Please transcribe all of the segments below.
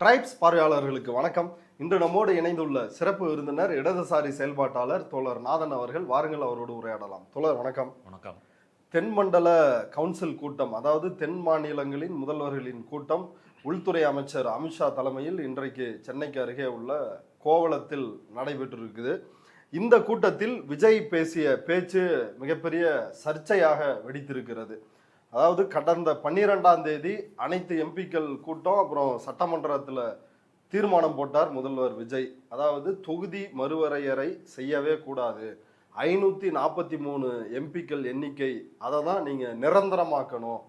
Tribes பார்வையாளர்களுக்கு வணக்கம். இன்று நம்மோடு இணைந்துள்ள சிறப்பு விருந்தினர் இடதுசாரி செயல்பாட்டாளர் தோழர் நாதன் அவர்கள். வாருங்கள், அவரோடு உரையாடலாம். தோழர் வணக்கம். வணக்கம். தென்மண்டல கவுன்சில் கூட்டம், அதாவது தென் மாநிலங்களின் முதல்வர்களின் கூட்டம் உள்துறை அமைச்சர் அமித்ஷா தலைமையில் இன்றைக்கு சென்னைக்கு அருகே உள்ள கோவளத்தில் நடைபெற்றிருக்குது. இந்த கூட்டத்தில் விஜய் பேசிய பேச்சு மிகப்பெரிய சர்ச்சையாக வெடித்திருக்கிறது. அதாவது கடந்த 12ஆம் தேதி அனைத்து எம்பிக்கள் கூட்டம், அப்புறம் சட்டமன்றத்தில் தீர்மானம் போட்டார் முதல்வர் விஜய். அதாவது தொகுதி மறுவரையறை செய்யவே கூடாது, 543 எம்பிக்கள் எண்ணிக்கை, அதை தான் நீங்கள் நிரந்தரமாக்கணும்,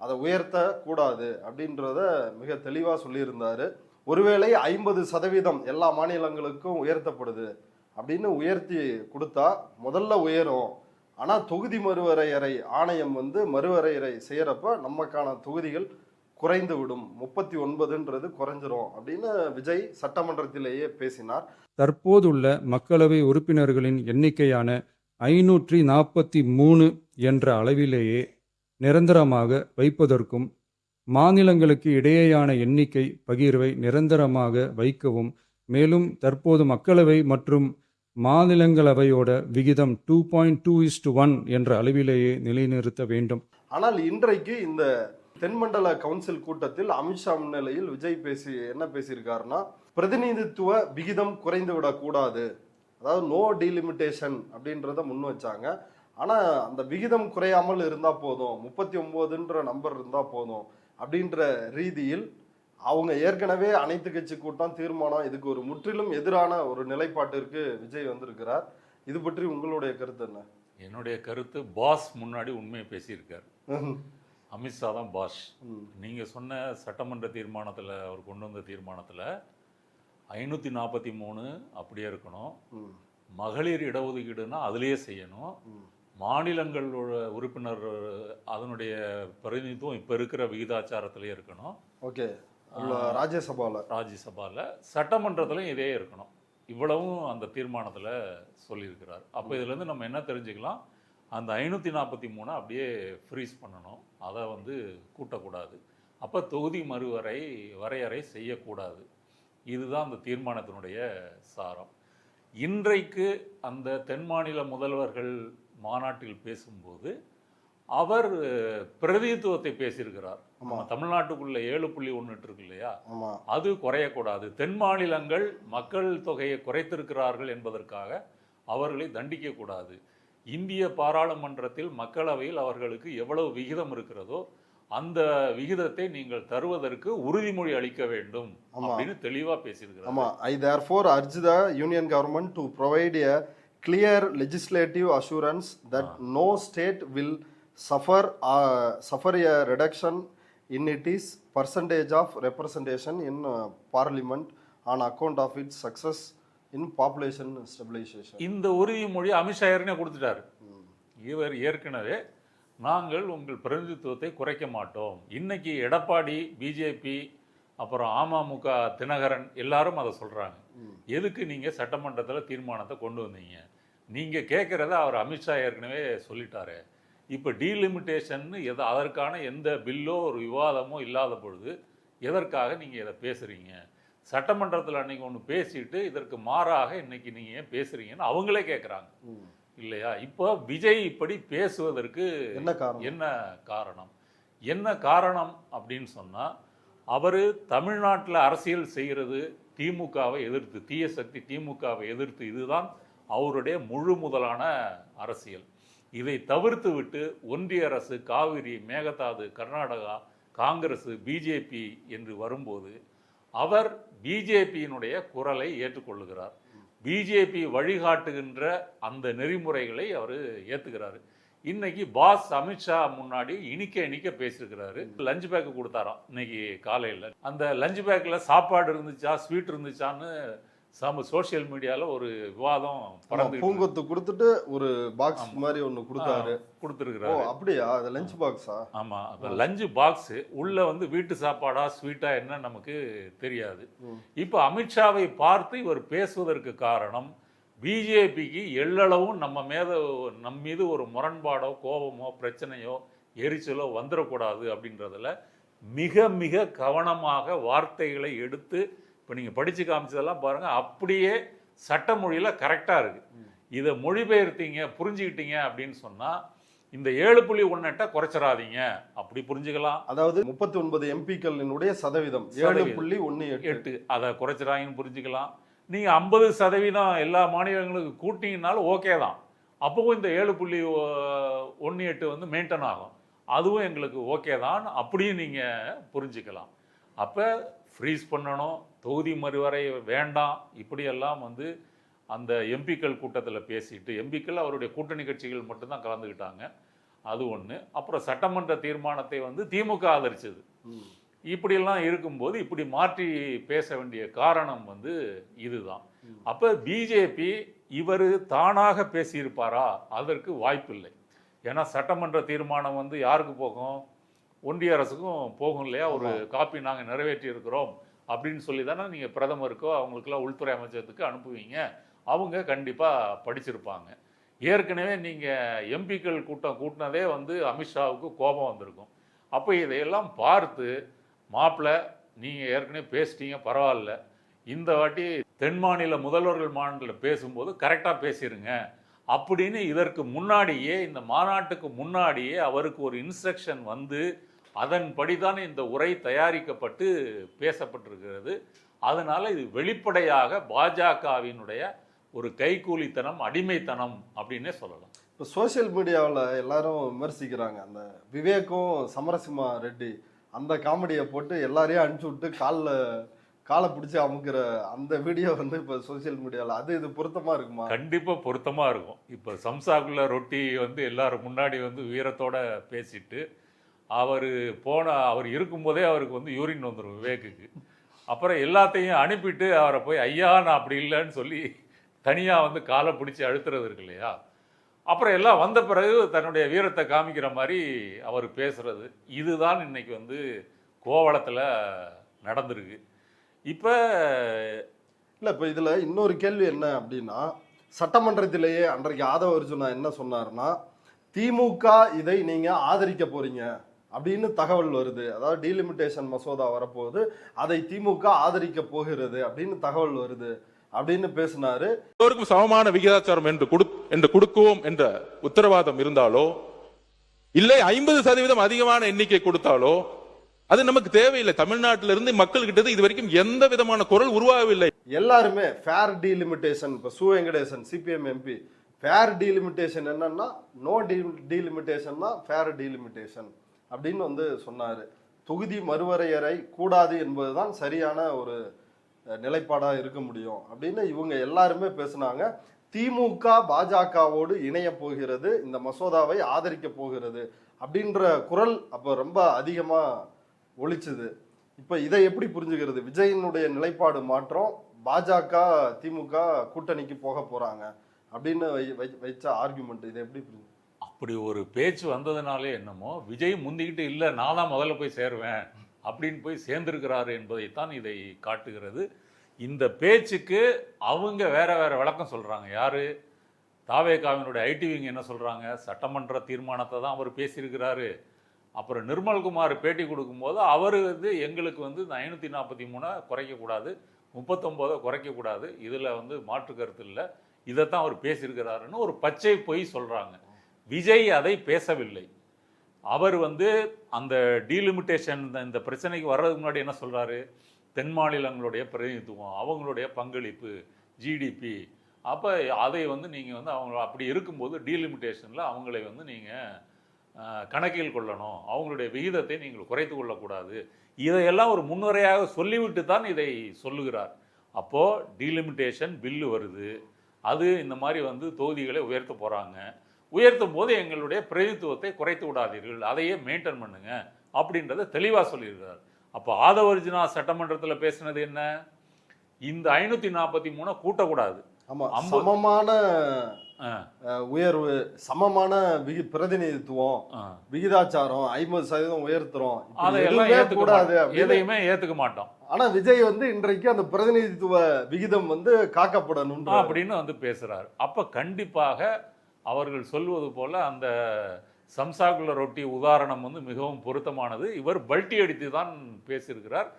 அதை உயர்த்த கூடாது அப்படின்றத மிக தெளிவாக சொல்லியிருந்தாரு. ஒருவேளை 50% எல்லா மாநிலங்களுக்கும் உயர்த்தப்படுது அப்படின்னு உயர்த்தி கொடுத்தா முதல்ல உயரும், ஆனால் தொகுதி மறுவரையறை ஆணையம் மறுவரையறை செய்யறப்ப நமக்கான தொகுதிகள் குறைந்து விடும், 39ன்றது குறைஞ்சிரும் அப்படின்னு விஜய் சட்டமன்றத்திலேயே பேசினார். தற்போதுள்ள மக்களவை உறுப்பினர்களின் எண்ணிக்கையான 543 என்ற அளவிலேயே நிரந்தரமாக வைப்பதற்கும், மாநிலங்களுக்கு இடையேயான எண்ணிக்கை பகிர்வை நிரந்தரமாக வைக்கவும், மேலும் தற்போது மக்களவை மற்றும் மாநிலங்களவையோட விகிதம் 2.2:1 என்ற அளவிலேயே நிலைநிறுத்த வேண்டும். ஆனால் இன்றைக்கு இந்த தென்மண்டல கவுன்சில் கூட்டத்தில் அமித்ஷா முன்னிலையில் விஜய் என்ன பேசியிருக்காருன்னா, பிரதிநிதித்துவ விகிதம் குறைந்து விடக்கூடாது, அதாவது நோ டீலிமிட்டேஷன் அப்படின்றத முன் வச்சாங்க. ஆனால் அந்த விகிதம் குறையாமல் இருந்தால் போதும், 39ன்ற நம்பர் இருந்தால் போதும் அப்படின்ற ரீதியில் அவங்க ஏற்கனவே அனைத்து கட்சி கூட்டம் தீர்மானம், இதுக்கு ஒரு முற்றிலும் எதிரான ஒரு நிலைப்பாட்டிற்கு விஜய் வந்திருக்கிறார். இது பற்றி உங்களுடைய கருத்து என்ன? என்னுடைய கருத்து, பாஸ் முன்னாடி உண்மையை பேசியிருக்கார். அமித்ஷா தான் பாஸ். நீங்கள் சொன்ன சட்டமன்ற தீர்மானத்தில், அவர் கொண்டு வந்த தீர்மானத்தில் 543 அப்படியே இருக்கணும், மகளிர் இடஒதுக்கீடுனா அதிலேயே செய்யணும், மாநிலங்களோட உறுப்பினர் அதனுடைய பிரதிநிதித்துவம் இப்போ இருக்கிற விகிதாச்சாரத்திலே இருக்கணும். ஓகே, ராஜ்யசபாவில் சட்டமன்றத்திலையும் இதே இருக்கணும். இவ்வளவும் அந்த தீர்மானத்தில் சொல்லியிருக்கிறார். அப்போ இதுலேருந்து நம்ம என்ன தெரிஞ்சுக்கலாம், அந்த 543 அப்படியே ஃப்ரீஸ் பண்ணணும், அதை கூட்டக்கூடாது. அப்போ தொகுதி வரையறை செய்யக்கூடாது. இதுதான் அந்த தீர்மானத்தினுடைய சாரம். இன்றைக்கு அந்த தென் மாநில முதல்வர்கள் மாநாட்டில் பேசும்போது அவர் பிரதிநிதித்துவத்தை பேசியிருக்கிறார். தமிழ்நாட்டுக்குள்ள 7.1 இருக்கு இல்லையா, அது குறையக்கூடாது, தென் மாநிலங்கள் மக்கள் தொகையை குறைத்திருக்கிறார்கள் என்பதற்காக அவர்களை தண்டிக்க கூடாது, இந்திய பாராளுமன்றத்தில் மக்களவையில் அவர்களுக்கு எவ்வளவு விகிதம் இருக்கிறதோ அந்த விகிதத்தை நீங்கள் தருவதற்கு உறுதிமொழி அளிக்க வேண்டும் அப்படின்னு தெளிவா பேசியிருக்கிறார். ஆமா, I therefore urge the union government to provide a clear legislative assurance that no state will suffer a reduction in its percentage of representation in parliament on account of its success in population stabilization. இந்த உறுதிமொழி அமித்ஷா ஏற்கனவே கொடுத்துட்டாரு. இவர் ஏற்கனவே நாங்கள் உங்கள் பிரதிநிதித்துவத்தை குறைக்க மாட்டோம். இன்னைக்கு எடப்பாடி, பிஜேபி, அப்புறம் அமமுக தினகரன் எல்லாரும் அதை சொல்றாங்க. எதுக்கு நீங்க சட்டமன்றத்தில் தீர்மானத்தை கொண்டு வந்தீங்க? நீங்க கேட்கறத அவர் அமித்ஷா ஏற்கனவே சொல்லிட்டாரு. இப்போ டீலிமிட்டேஷன் அதற்கான எந்த பில்லோ ஒரு விவாதமோ இல்லாத பொழுது எதற்காக நீங்கள் இதை பேசுகிறீங்க? சட்டமன்றத்தில் அன்றைக்கி ஒன்று பேசிட்டு இதற்கு மாறாக இன்னைக்கு நீங்கள் ஏன் பேசுகிறீங்கன்னு அவங்களே கேட்குறாங்க இல்லையா? இப்போ விஜய் இப்படி பேசுவதற்கு என்ன காரணம் அப்படின்னு சொன்னால், அவர் தமிழ்நாட்டில் அரசியல் செய்கிறது திமுகவை எதிர்த்து, தீய சக்தி திமுகவை எதிர்த்து, இதுதான் அவருடைய முழு முதலான அரசியல். இதை தவிர்த்து விட்டு ஒன்றிய அரசு, காவிரி, மேகதாது, கர்நாடகா, காங்கிரஸ், பிஜேபி என்று வரும்போது அவர் பிஜேபியினுடைய குரலை ஏற்றுக்கொள்ளுகிறார். பிஜேபி வழிகாட்டுகின்ற அந்த நெறிமுறைகளை அவர் ஏற்றுக்கிறாரு. இன்னைக்கு பாஸ் அமித்ஷா முன்னாடி இனிக்க பேசியிருக்கிறாரு. லஞ்ச் பேக் கொடுத்தாராம் இன்னைக்கு காலையில். அந்த லஞ்ச் பேக்கில் சாப்பாடு இருந்துச்சா, ஸ்வீட் இருந்துச்சான்னு சோசியல் மீடியால ஒரு விவாதம் பறந்து, பூங்கொத்து கொடுத்துட்டு ஒரு பாக்ஸ் மாதிரி ஒன்று கொடுத்துருக்கிறாரு. அப்படியா? அது லஞ்ச் பாக்ஸா? ஆமா, அப்ப லஞ்ச் பாக்ஸ் உள்ள வீட்டு சாப்பாடா ஸ்வீட்டா என்ன நமக்கு தெரியாது. இப்போ அமித்ஷாவை பார்த்து இவர் பேசுவதற்கு காரணம், பிஜேபிக்கு எள்ளளவும் நம் மீது ஒரு முரண்பாடோ, கோபமோ, பிரச்சனையோ, எரிச்சலோ வந்துடக்கூடாது அப்படின்றதுல மிக மிக கவனமாக வார்த்தைகளை எடுத்து, இப்போ நீங்கள் படித்து காமிச்சதெல்லாம் பாருங்கள், அப்படியே சட்ட மொழியில் கரெக்டாக இருக்குது. இதை மொழிபெயர்த்தீங்க, புரிஞ்சுக்கிட்டீங்க அப்படின்னு சொன்னால் இந்த 7.18 குறைச்சிடாதீங்க, அப்படி புரிஞ்சுக்கலாம். அதாவது 39 எம்பிக்களினுடைய சதவீதம் 7.18 அதை குறைச்சிடாங்கன்னு புரிஞ்சுக்கலாம். நீங்கள் 50% எல்லா மாநிலங்களுக்கு கூட்டிங்கனாலும் ஓகே தான். அப்பவும் இந்த 7.18 வந்து மெயின்டைன் ஆகும். அதுவும் எங்களுக்கு ஓகே தான், அப்படியும் நீங்கள் புரிஞ்சுக்கலாம். அப்போ ஃப்ரீஸ் பண்ணணும், தொகுதி மறுவரை வேண்டாம், இப்படியெல்லாம் வந்து அந்த எம்பிக்கள் கூட்டத்தில் பேசிட்டு, எம்பிக்கள் அவருடைய கூட்டணி கட்சிகள் மட்டும்தான் கலந்துக்கிட்டாங்க, அது ஒன்று. அப்புறம் சட்டமன்ற தீர்மானத்தை வந்து திமுக ஆதரிச்சது. இப்படியெல்லாம் இருக்கும்போது இப்படி மாற்றி பேச வேண்டிய காரணம் வந்து இதுதான். அப்போ பிஜேபி இவர் தானாக பேசியிருப்பாரா? அதற்கு வாய்ப்பில்லை. ஏன்னா சட்டமன்ற தீர்மானம் வந்து யாருக்கு போகும்? ஒன்றிய அரசுக்கும் போகும் இல்லையா? ஒரு காப்பி நாங்கள் நிறைவேற்றி இருக்கிறோம் அப்படின்னு சொல்லி தானே நீங்கள் பிரதமருக்கோ அவங்களுக்கெல்லாம் உள்துறை அமைச்சகத்துக்கு அனுப்புவீங்க. அவங்க கண்டிப்பாக படிச்சிருப்பாங்க. ஏற்கனவே நீங்கள் எம்பிக்கள் கூட்டம் கூட்டினதே வந்து அமித்ஷாவுக்கு கோபம் வந்திருக்கும். அப்போ இதையெல்லாம் பார்த்து, மாப்பிள்ளை நீங்கள் ஏற்கனவே பேசிட்டீங்க, பரவாயில்ல, இந்த வாட்டி தென் மாநில முதல்வர்கள் மாநிலத்தில் பேசும்போது கரெக்டாக பேசிடுங்க அப்படின்னு இதற்கு முன்னாடியே, இந்த மாநாட்டுக்கு முன்னாடியே அவருக்கு ஒரு இன்ஸ்ட்ரக்ஷன் வந்து அதன்படி தான் இந்த உரை தயாரிக்கப்பட்டு பேசப்பட்டிருக்கிறது. அதனால இது வெளிப்படையாக பாஜகவினுடைய ஒரு கைக்கூலித்தனம், அடிமைத்தனம் அப்படின்னே சொல்லலாம். இப்போ சோசியல் மீடியாவில் எல்லாரும் விமர்சிக்கிறாங்க. அந்த விவேக்கும் சமரசிம்மா ரெட்டி அந்த காமெடியை போட்டு எல்லாரையும் அனுப்பிச்சி விட்டு காலை பிடிச்சி அமுக்கிற அந்த வீடியோ வந்து இப்போ சோசியல் மீடியாவில் அது இது பொருத்தமாக இருக்குமா? கண்டிப்பாக பொருத்தமாக இருக்கும். இப்போ சம்சாக்குள்ள ரொட்டி வந்து எல்லாரும் முன்னாடி வந்து வீரத்தோட பேசிட்டு அவர் இருக்கும்போதே அவருக்கு வந்து யூரின் வந்துடும் விவேக்குக்கு. அப்புறம் எல்லாத்தையும் அனுப்பிட்டு அவரை போய் ஐயா நான் அப்படி இல்லைன்னு சொல்லி தனியாக வந்து காலை பிடிச்சி அழுத்துறது இருக்கு இல்லையா? அப்புறம் எல்லாம் வந்த பிறகு தன்னுடைய வீரத்தை காமிக்கிற மாதிரி அவர் பேசுறது, இதுதான் இன்னைக்கு வந்து கோவளத்தில் நடந்திருக்கு. இப்போ இதில் இன்னொரு கேள்வி என்ன அப்படின்னா, சட்டமன்றத்திலேயே அன்றைக்கு ஆதவ அர்ஜுனா என்ன சொன்னார்னா, திமுக இதை நீங்கள் ஆதரிக்க போறீங்க அப்படின்னு தகவல் வருது. அதாவது டீலிமிட்டேஷன் மசோதா வரப்போகுது, அதை திமுக ஆதரிக்க போகிறது அப்படின்னு தகவல் வருது அப்படின்னு பேசினாரு. எல்லோருக்கும் சமமான விகிதாச்சாரம் என்று கொடுக்குவோம் என்ற உத்தரவாதம் இருந்தாலோ, இல்லை 50% அதிகமான எண்ணிக்கை கொடுத்தாலோ அது நமக்கு தேவையில்லை. தமிழ்நாட்டில இருந்து மக்கள்கிட்ட இது வரைக்கும் எந்த விதமான குரல் உருவாகவில்லை. எல்லாருமே ஃபேர் டீலிமிட்டேஷன், இப்போ Su Venkatesan CPM MP, fair delimitation என்னன்னா நோ டீலிமிட்டேஷன் தான் ஃபேர் டீலிமிட்டேஷன் அப்படின்னு வந்து சொன்னாரு. தொகுதி மறுவரையறை கூடாது என்பதுதான் சரியான ஒரு நிலைப்பாடா இருக்க முடியும் அப்படின்னு இவங்க எல்லாருமே பேசினாங்க. திமுக பாஜகவோடு இணைய போகிறது, இந்த மசோதாவை ஆதரிக்க போகிறது அப்படின்ற குரல் அப்போ ரொம்ப அதிகமா ஒழிச்சுது. இப்ப இதை எப்படி புரிஞ்சுக்கிறது? விஜயனுடைய நிலைப்பாடு மாற்றம், பாஜக திமுக கூட்டணிக்கு போக போறாங்க அப்படின்னு வைச்ச ஆர்குமெண்ட், இதை எப்படி புரிஞ்சு? அப்படி ஒரு பேச்சு வந்ததுனாலே என்னமோ விஜய் முந்திக்கிட்டு இல்லை நான் தான் முதல்ல போய் சேருவேன் அப்படின்னு போய் சேர்ந்திருக்கிறாரு என்பதைத்தான் இதை காட்டுகிறது. இந்த பேச்சுக்கு அவங்க வேற வேற விளக்கம் சொல்றாங்க. யாரு? தாவேகாவினுடைய ஐடிவிங்க என்ன சொல்றாங்க? சட்டமன்ற தீர்மானத்தை தான் அவர் பேசியிருக்கிறாரு. அப்புறம் நிர்மல்குமார் பேட்டி கொடுக்கும்போது அவர் வந்து எங்களுக்கு வந்து இந்த 543 குறைக்கக்கூடாது, 39 குறைக்கக்கூடாது, இதில் வந்து மாற்று கருத்து இல்லை, இதைத்தான் அவர் பேசியிருக்கிறாருன்னு ஒரு பச்சை பொய் சொல்கிறாங்க. விஜய் அதை பேசவில்லை. அவர் வந்து அந்த டீலிமிட்டேஷன் இந்த பிரச்சனைக்கு வர்றதுக்கு முன்னாடி என்ன சொல்கிறாரு? தென் மாநிலங்களுடைய பிரதிநிதித்துவம், அவங்களுடைய பங்களிப்பு, ஜிடிபி, அப்போ அதை வந்து நீங்கள் வந்து அவங்க அப்படி இருக்கும்போது டீலிமிட்டேஷனில் அவங்களை வந்து நீங்கள் கணக்கில் கொள்ளணும், அவங்களுடைய விகிதத்தை நீங்கள் குறைத்து கொள்ளக்கூடாது, இதையெல்லாம் ஒரு முன்னுரையாக சொல்லிவிட்டு தான் இதை சொல்லுகிறார். அப்போது டீலிமிட்டேஷன் பில்லு வருது, அது இந்த மாதிரி வந்து தொகுதிகளை உயர்த்த போகிறாங்க, உயர்த்தும் போது எங்களுடைய பிரதிநிதித்துவத்தை குறைத்து விடாதீர்கள், அதையே மெயின்டைன் பண்ணுங்க அப்படின்றத தெளிவாக சொல்லியிருக்கிறார். அப்போ ஆதவ அர்ஜுனா சட்டமன்றத்தில் பேசினது என்ன? இந்த 543 கூட்டக்கூடாது, சமமான உயர்வு, சமமான பிரதிநிதித்துவம், விகிதாச்சாரம் 50% உயர்த்துறோம், அதையெல்லாம் ஏத்துக்கூடாது, எதையுமே ஏத்துக்க மாட்டோம். ஆனா விஜய் வந்து இன்றைக்கு அந்த பிரதிநிதித்துவ விகிதம் வந்து காக்கப்படணும் அப்படின்னு வந்து பேசுறாரு. அப்ப கண்டிப்பாக அவர்கள் சொல்வது போல அந்த சம்சாகுல ரொட்டி உதாரணம் வந்து மிகவும் பொருத்தமானது. இவர் பல்ட்டி அடித்து தான் பேசியிருக்கிறார்,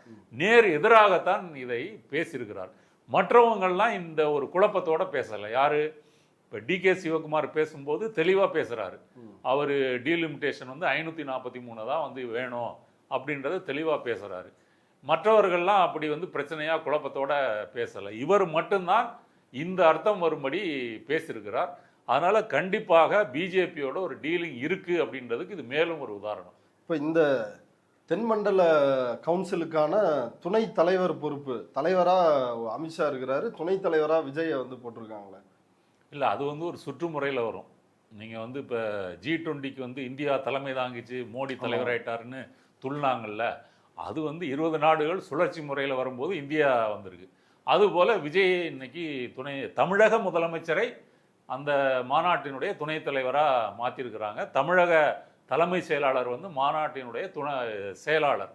நேர் எதிராகத்தான் இதை பேசியிருக்கிறார். மற்றவங்கள்லாம் இந்த ஒரு குழப்பத்தோட பேசலை. யாரு? இப்போ டிகே சிவகுமார் பேசும்போது தெளிவாக பேசுகிறாரு. அவர் டீலிமிட்டேஷன் வந்து 543 தான் வந்து வேணும் அப்படின்றத தெளிவாக பேசுகிறாரு. மற்றவர்கள்லாம் அப்படி வந்து பிரச்சனையாக குழப்பத்தோட பேசலை. இவர் மட்டும்தான் இந்த அர்த்தம் வரும்படி பேசியிருக்கிறார். அதனால் கண்டிப்பாக பிஜேபியோட ஒரு டீலிங் இருக்குது அப்படின்றதுக்கு இது மேலும் ஒரு உதாரணம். இப்போ இந்த தென்மண்டல கவுன்சிலுக்கான துணை தலைவர் பொறுப்பு, தலைவராக அமித்ஷா இருக்கிறாரு, துணைத் தலைவராக விஜயை வந்து போட்டிருக்காங்களே. இல்லை, அது வந்து ஒரு சுற்றுமுறையில் வரும். நீங்கள் வந்து இப்போ G20க்கு வந்து இந்தியா தலைமை தாங்கிச்சு, மோடி தலைவராயிட்டாருன்னு துள்ளாங்கல்ல, அது வந்து 20 நாடுகள் சுழற்சி முறையில் வரும்போது இந்தியா வந்திருக்கு. அதுபோல் விஜய் இன்னைக்கு தமிழக முதலமைச்சரை அந்த மாநாட்டினுடைய துணைத் தலைவராக மாற்றிருக்கிறாங்க. தமிழக தலைமை செயலாளர் வந்து மாநாட்டினுடைய செயலாளர்,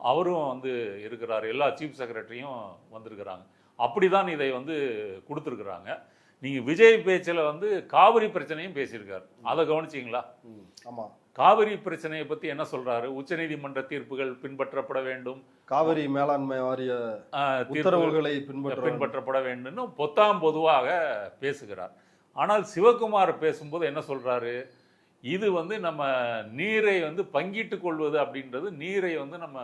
அவரும் வந்து இருக்கிறார். எல்லா சீஃப் செக்ரட்டரியும் வந்திருக்கிறாங்க. அப்படி தான் இதை வந்து கொடுத்துருக்குறாங்க. நீங்கள் விஜய் பேச்சில் வந்து காவிரி பிரச்சனையும் பேசியிருக்காரு. அதை கவனிச்சிங்களா? ஆமாம். காவிரி பிரச்சனையை பற்றி என்ன சொல்கிறாரு? உச்சநீதிமன்ற தீர்ப்புகள் பின்பற்றப்பட வேண்டும், காவிரி மேலாண்மை வாரிய உத்தரவுகளை பின்பற்றப்பட வேண்டும் பொதுவாக பேசுகிறார். ஆனால் சிவகுமார் பேசும்போது என்ன சொல்கிறாரு? இது வந்து நம்ம நீரை வந்து பங்கிட்டு கொள்வது அப்படின்றது, நீரை வந்து நம்ம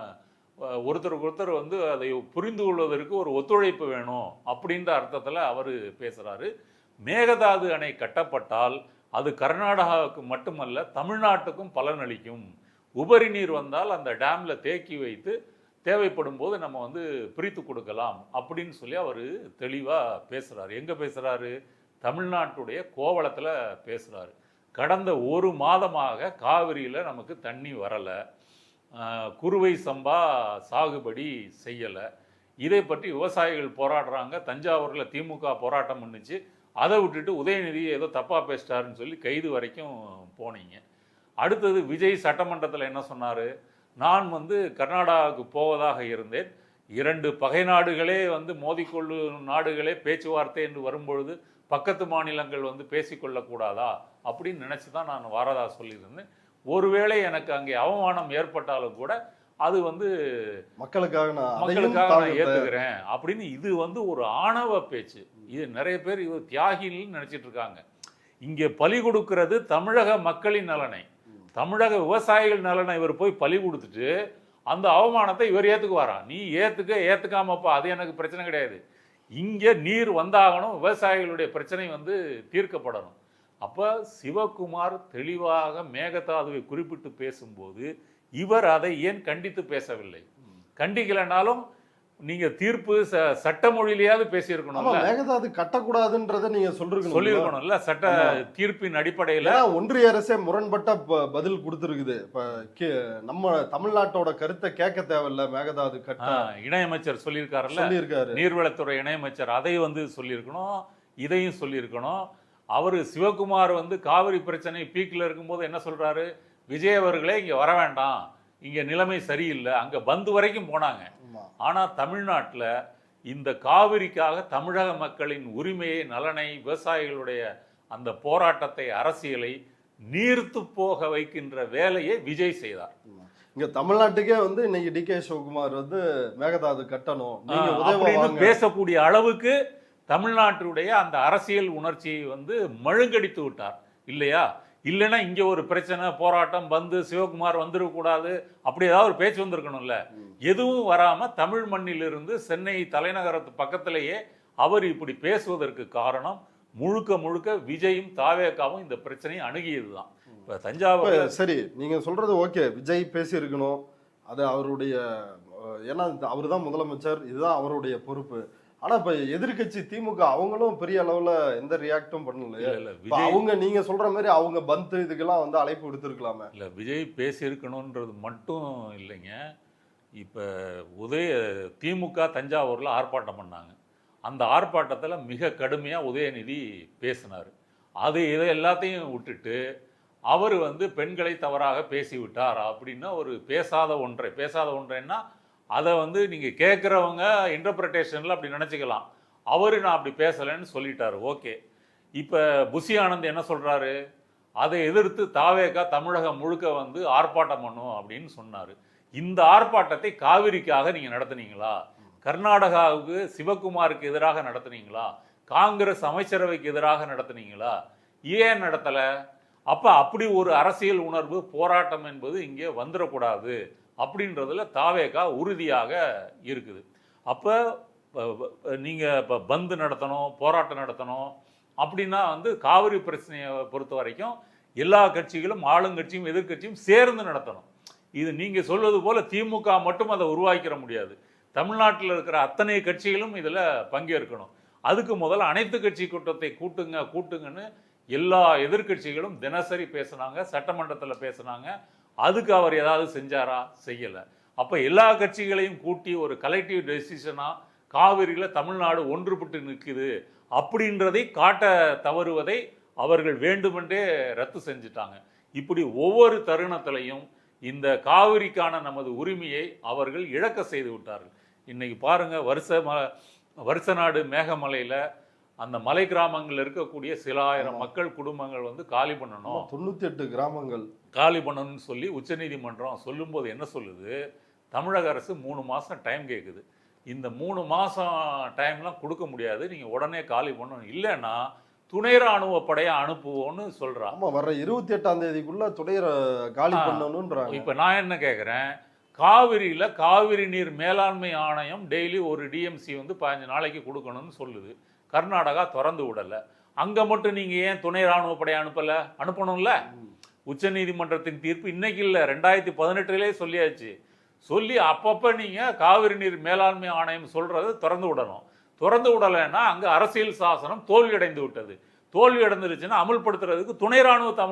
ஒருத்தருக்கு ஒருத்தர் வந்து அதை புரிந்து கொள்வதற்கு ஒரு ஒத்துழைப்பு வேணும் அப்படின்ற அர்த்தத்தில் அவர் பேசுகிறாரு. மேகதாது அணை கட்டப்பட்டால் அது கர்நாடகாவுக்கு மட்டுமல்ல தமிழ்நாட்டுக்கும் பலனளிக்கும். உபரி நீர் வந்தால் அந்த டேமில் தேக்கி வைத்து தேவைப்படும் போது நம்ம வந்து பிரித்து கொடுக்கலாம் அப்படின்னு சொல்லி அவர் தெளிவாக பேசுகிறாரு. எங்கே பேசுகிறாரு? தமிழ்நாட்டுடைய கோவளத்தில் பேசுகிறாரு. கடந்த ஒரு மாதமாக காவிரியில் நமக்கு தண்ணி வரலை, குறுவை சம்பா சாகுபடி செய்யலை. இதை பற்றி விவசாயிகள் போராடுறாங்க. தஞ்சாவூரில் திமுக போராட்டம் பண்ணுச்சு. அதை விட்டுட்டு உதயநிதி ஏதோ தப்பாக பேசிட்டாருன்னு சொல்லி கைது வரைக்கும் போனீங்க. அடுத்தது விஜய் சட்டமன்றத்தில் என்ன சொன்னார்? நான் வந்து கர்நாடகாவுக்கு போவதாக இருந்தேன், 2 பகை நாடுகளே வந்து மோதிக்கொள்ளும் நாடுகளே பேச்சுவார்த்தை என்று வரும்பொழுது பக்கத்து மாநிலங்கள் வந்து பேசிக்கொள்ளக்கூடாதா அப்படின்னு நினச்சி தான் நான் வரதா சொல்லியிருந்தேன். ஒருவேளை எனக்கு அங்கே அவமானம் ஏற்பட்டாலும் கூட அது வந்து மக்களுக்காக நான் ஏற்றுக்கிறேன் அப்படின்னு. இது வந்து ஒரு ஆணவ பேச்சு. இது நிறைய பேர் இது தியாகின்னு நினச்சிட்டு இருக்காங்க. இங்கே பலி கொடுக்கிறது தமிழக மக்களின் நலனை, தமிழக விவசாயிகள் நலனை இவர் போய் பலி கொடுத்துட்டு அந்த அவமானத்தை இவர் ஏற்றுக்குவாராம். நீ ஏற்றுக்காமப்பா, அது எனக்கு பிரச்சனை கிடையாது. இங்கே நீர் வந்தாகணும், விவசாயிகளுடைய பிரச்சனை வந்து தீர்க்கப்படணும். அப்போ சிவகுமார் தெளிவாக மேகதாதுவை குறிப்பிட்டு பேசும்போது இவர் அதை ஏன் கண்டித்து பேசவில்லை? கண்டிக்கலைனாலும் நீங்க தீர்ப்பு சட்ட மொழியிலேயாவது பேசியிருக்கணும். மேகதாது கட்டக்கூடாதுன்றதை நீங்க சொல்லியிருக்கணும்ல. சட்ட தீர்ப்பின் அடிப்படையில் ஒன்றிய அரசே முரண்பட்ட பதில் கொடுத்துருக்குது. இப்ப நம்ம தமிழ்நாட்டோட கருத்தை கேட்க தேவையில்ல, மேகதாது கட்ட இணையமைச்சர் சொல்லியிருக்காரு, நீர்வளத்துறை இணையமைச்சர் அதை வந்து சொல்லியிருக்கணும், இதையும் சொல்லியிருக்கணும். அவர் சிவகுமார் வந்து காவிரி பிரச்சனை பீக்கில் இருக்கும்போது என்ன சொல்றாரு? விஜய் அவர்களே இங்க வர வேண்டாம், இங்க நிலைமை சரியில்லை, அங்க பந்து வரைக்கும் போனாங்க. ஆனா தமிழ்நாட்டில் இந்த காவிரிக்காக தமிழக மக்களின் உரிமையை, நலனை, விவசாயிகளுடைய அந்த போராட்டத்தை, அரசியலை நீர்த்து போக வைக்கின்ற வேலையை விஜய் செய்தார். இங்க தமிழ்நாட்டுக்கே வந்து இன்னைக்கு டிகே சிவகுமார் வந்து மேகதாது கட்டணும் பேசக்கூடிய அளவுக்கு தமிழ்நாட்டுடைய அந்த அரசியல் உணர்ச்சியை வந்து மழுங்கடித்து விட்டார் இல்லையா? இல்லைன்னா இங்கே ஒரு பிரச்சனை, போராட்டம், பந்து, சிவகுமார் வந்துடக்கூடாது, அப்படி ஏதாவது ஒரு பேச்சு வந்திருக்கணும்ல. எதுவும் வராமல் தமிழ் மண்ணிலிருந்து சென்னை தலைநகரத்து பக்கத்திலேயே அவர் இப்படி பேசுவதற்கு காரணம் முழுக்க முழுக்க விஜயும் தாவேகாவும் இந்த பிரச்சனையை அணுகியது தான். இப்போ தஞ்சாவூர் சரி, நீங்கள் சொல்கிறது ஓகே, விஜய் பேசியிருக்கணும், அது அவருடைய, ஏன்னா அவர் தான் முதலமைச்சர், இதுதான் அவருடைய பொறுப்பு. ஆனா இப்ப எதிர்கட்சி திமுக அவங்களும் பெரிய அளவுல எந்த ரியாக்டும் பண்ணல. அவங்க நீங்க சொல்ற மாதிரி அவங்க பந்த் இதுக்கெல்லாம் வந்து அழைப்பு விடுத்திருக்கலாமே. இல்ல, விஜய் பேசியிருக்கணும்ன்றது மட்டும் இல்லைங்க. இப்ப திமுக தஞ்சாவூர்ல ஆர்ப்பாட்டம் பண்ணாங்க. அந்த ஆர்ப்பாட்டத்தில் மிக கடுமையா உதயநிதி பேசினார். இதை எல்லாத்தையும் விட்டுட்டு அவர் வந்து பெண்களை தவறாக பேசிவிட்டார் அப்படின்னா ஒரு பேசாத ஒன்றைன்னா அதை வந்து நீங்கள் கேட்குறவங்க இன்டர்பிரிட்டேஷனில் அப்படி நினச்சிக்கலாம். அவர் நான் அப்படி பேசலைன்னு சொல்லிட்டாரு. ஓகே, இப்போ புஷி ஆனந்த் என்ன சொல்கிறாரு? அதை எதிர்த்து தாவேகா தமிழகம் முழுக்க வந்து ஆர்ப்பாட்டம் பண்ணும் அப்படின்னு சொன்னார். இந்த ஆர்ப்பாட்டத்தை காவிரிக்காக நீங்கள் நடத்துனீங்களா? கர்நாடகாவுக்கு சிவகுமாருக்கு எதிராக நடத்துனீங்களா? காங்கிரஸ் அமைச்சரவைக்கு எதிராக நடத்துனீங்களா? ஏன் நடத்தலை? அப்போ அப்படி ஒரு அரசியல் உணர்வு போராட்டம் என்பது இங்கே வந்துடக்கூடாது அப்படின்றதுல தாவேகா உறுதியாக இருக்குது. அப்போ நீங்கள் இப்போ பந்து நடத்தணும், போராட்டம் நடத்தணும் அப்படின்னா வந்து காவிரி பிரச்சனையை பொறுத்த வரைக்கும் எல்லா கட்சிகளும், ஆளுங்கட்சியும் எதிர்கட்சியும் சேர்ந்து நடத்தணும். இது நீங்கள் சொல்வது போல திமுக மட்டும் அதை உருவாக்கிட முடியாது. தமிழ்நாட்டில் இருக்கிற அத்தனை கட்சிகளும் இதில் பங்கேற்கணும். அதுக்கு முதல்ல அனைத்து கட்சி கூட்டத்தை கூட்டுங்கன்னு எல்லா எதிர்கட்சிகளும் தினசரி பேசுனாங்க, சட்டமன்றத்தில் பேசுனாங்க. அதுக்கு அவர் ஏதாவது செஞ்சாரா? செய்யலை. அப்போ எல்லா கட்சிகளையும் கூட்டி ஒரு கலெக்டிவ் டெசிஷனாக காவிரியில் தமிழ்நாடு ஒன்றுபட்டு நிற்குது அப்படின்றதை காட்ட தவறுவதை அவர்கள் வேண்டுமென்றே ரத்து செஞ்சுட்டாங்க. இப்படி ஒவ்வொரு தருணத்திலையும் இந்த காவிரிக்கான நமது உரிமையை அவர்கள் இழக்க செய்து விட்டார்கள். இன்னைக்கு பாருங்க, வருஷ நாடு மேகமலையில் அந்த மலை கிராமங்களில் இருக்கக்கூடிய சில ஆயிரம் மக்கள் குடும்பங்கள் வந்து காலி பண்ணணும், 98 கிராமங்கள் காலி பண்ணணும்னு சொல்லி உச்சநீதிமன்றம் சொல்லும்போது என்ன சொல்லுது? தமிழக அரசு 3 மாதம் டைம் கேட்குது. இந்த 3 மாதம் டைம்லாம் கொடுக்க முடியாது, நீங்கள் உடனே காலி பண்ணணும், இல்லைன்னா துணை ராணுவ படையை அனுப்புவோன்னு சொல்கிறான். ஆமாம், வர்ற 28ஆம் தேதிக்குள்ள துணை காலி பண்ணணுன்றாங்க. இப்போ நான் என்ன கேட்குறேன், காவிரியில் காவிரி நீர் மேலாண்மை ஆணையம் டெய்லி ஒரு டிஎம்சி வந்து 15 நாளைக்கு கொடுக்கணும்னு சொல்லுது. கர்நாடகா திறந்து விடலை. அங்கே மட்டும் நீங்கள் ஏன் துணை ராணுவ படையை அனுப்பணும்ல? உச்சநீதிமன்றத்தின் தீர்ப்பு இன்னைக்கு இல்லை, 2018 சொல்லியாச்சு. சொல்லி அப்பப்போ நீங்கள் காவிரி நீர் மேலாண்மை ஆணையம் சொல்கிறத திறந்து விடணும். திறந்து விடலைன்னா அங்கே அரசியல் சாசனம் தோல்வி அடைந்து விட்டது. தோல்வி அடைந்துருச்சுன்னா அமுல்படுத்துறதுக்கு துணை ராணுவத்தை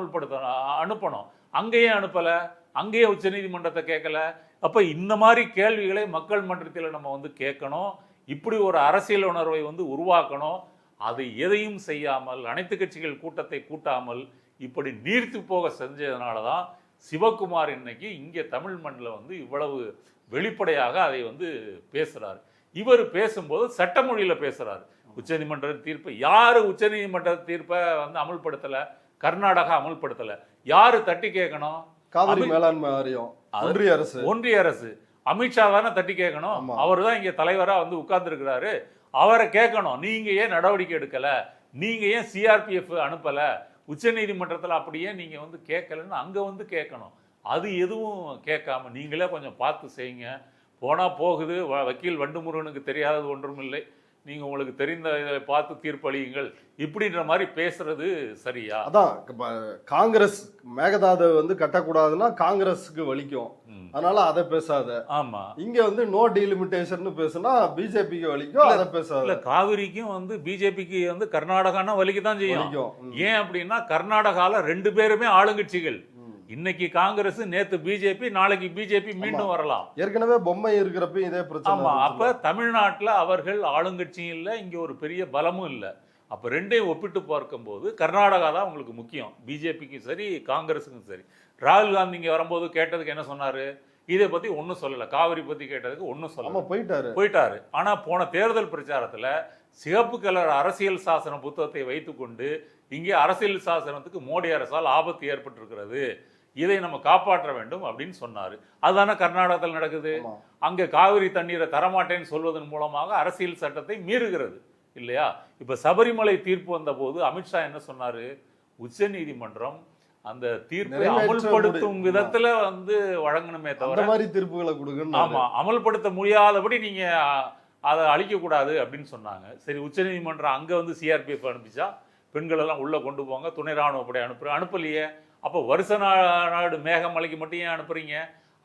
அனுப்பணும். அங்கேயே அனுப்பலை, அங்கேயே உச்சநீதிமன்றத்தை கேட்கல. அப்போ இந்த மாதிரி கேள்விகளை மக்கள் மன்றத்தில் நம்ம வந்து கேட்கணும். இப்படி ஒரு அரசியல் உணர்வை வந்து உருவாக்கணும். அதை எதையும் செய்யாமல், அனைத்து கட்சிகள் கூட்டத்தை கூட்டாமல் இப்படி நீர்த்து போக செஞ்சதுனால தான் சிவகுமார் இன்னைக்கு இங்கே தமிழ் மண்ணில் வந்து இவ்வளவு வெளிப்படையாக அதை வந்து பேசுகிறார். இவர் பேசும்போது சட்டமொழியில் பேசுகிறார். உச்சநீதிமன்ற தீர்ப்பை யார் உச்சநீதிமன்ற தீர்ப்பை வந்து அமல்படுத்தலை? கர்நாடகா அமல்படுத்தலை. யார் தட்டி கேட்கணும்? காவிரி மேலாண்மை வாரியம், ஒன்றிய அரசு. அமித்ஷா தானே தட்டி கேட்கணும். அவர் தான் இங்கே தலைவராக வந்து உட்கார்ந்துருக்கிறாரு. அவரை கேட்கணும், நீங்க ஏன் நடவடிக்கை எடுக்கலை, நீங்க ஏன் சிஆர்பிஎஃப் அனுப்பலை, உச்சநீதிமன்றத்தில் அப்படியே நீங்க வந்து கேட்கலன்னு அங்கே வந்து கேட்கணும். அது எதுவும் கேட்காம நீங்களே கொஞ்சம் பார்த்து செய்யுங்க. போனால் போகுது, வக்கீல் வண்டுமுருகனுக்கு தெரியாதது ஒன்றும் இல்லை, நீங்கள் உங்களுக்கு தெரிந்த இதை பார்த்து தீர்ப்பளியுங்கள் இப்படின்ற மாதிரி பேசுறது சரியா? அதான் காங்கிரஸ் மேகதாது வந்து கட்டக்கூடாதுன்னா காங்கிரஸுக்கு வலிக்கும், அதனால அதை பேசாத. ஆமா, இங்க வந்து நோ டீலிமிட்டேஷன் பேசுனா பிஜேபிக்கு வலிக்கும், அதை பேசாத. இல்ல, காவிரிக்கும் வந்து பிஜேபிக்கு வந்து கர்நாடகானா வலிக்கு தான் செய்யும். ஏன் அப்படின்னா கர்நாடகால 2 பேருமே ஆளுங்கட்சிகள். இன்னைக்கு காங்கிரஸ், நேத்து பிஜேபி, நாளைக்கு பிஜேபி மீண்டும் வரலாம். ஏற்கனவே பொம்மை இருக்கிறப்ப இதே பிரச்சனை. ஆமா, அப்ப தமிழ்நாட்டில் அவர்கள் ஆளுங்கட்சியும் இல்லை, இங்க ஒரு பெரிய பலமும் இல்லை. அப்ப ரெண்டையும் ஒப்பிட்டு பார்க்கும்போது கர்நாடகா தான் உங்களுக்கு முக்கியம், பிஜேபிக்கும் சரி காங்கிரஸுக்கும் சரி. ராகுல் காந்தி இங்க வரும்போது கேட்டதுக்கு என்ன சொன்னாரு? இதை பத்தி ஒன்றும் சொல்லலை. காவிரி பத்தி கேட்டதுக்கு ஒன்றும் சொல்லல, போயிட்டாரு. ஆனா போன தேர்தல் பிரச்சாரத்துல சிகப்பு கலர் அரசியல் சாசன புத்தகத்தை வைத்துக்கொண்டு இங்கே அரசியல் சாசனத்துக்கு மோடி அரசால் ஆபத்து ஏற்பட்டிருக்கிறது, இதை நம்ம காப்பாற்ற வேண்டும் அப்படின்னு சொன்னாரு. அதுதானே கர்நாடகத்தில் நடக்குது. அங்க காவிரி தண்ணீரை தரமாட்டேன்னு சொல்வதன் மூலமாக அரசியல் சட்டத்தை மீறுகிறது இல்லையா? இப்ப சபரிமலை தீர்ப்பு வந்த போது அமித்ஷா என்ன சொன்னாரு? உச்ச நீதிமன்றம் அந்த தீர்ப்பை அமல்படுத்தும் விதத்துல வந்து வழங்கணுமே தவிர மாதிரி தீர்ப்புகளை கொடுக்கணும். ஆமா, அமல்படுத்த முடியாதபடி நீங்க அதை அழிக்க கூடாது அப்படின்னு சொன்னாங்க. சரி, உச்ச நீதிமன்றம் அங்க வந்து சிஆர்பிஎஃப் அனுப்பிச்சா பெண்கள் எல்லாம் உள்ள கொண்டு போங்க, துணை ராணுவ படை அனுப்பலையே. அப்போ வருஷ நாடு மேகமலைக்கு மட்டும் ஏன் அனுப்புறீங்க?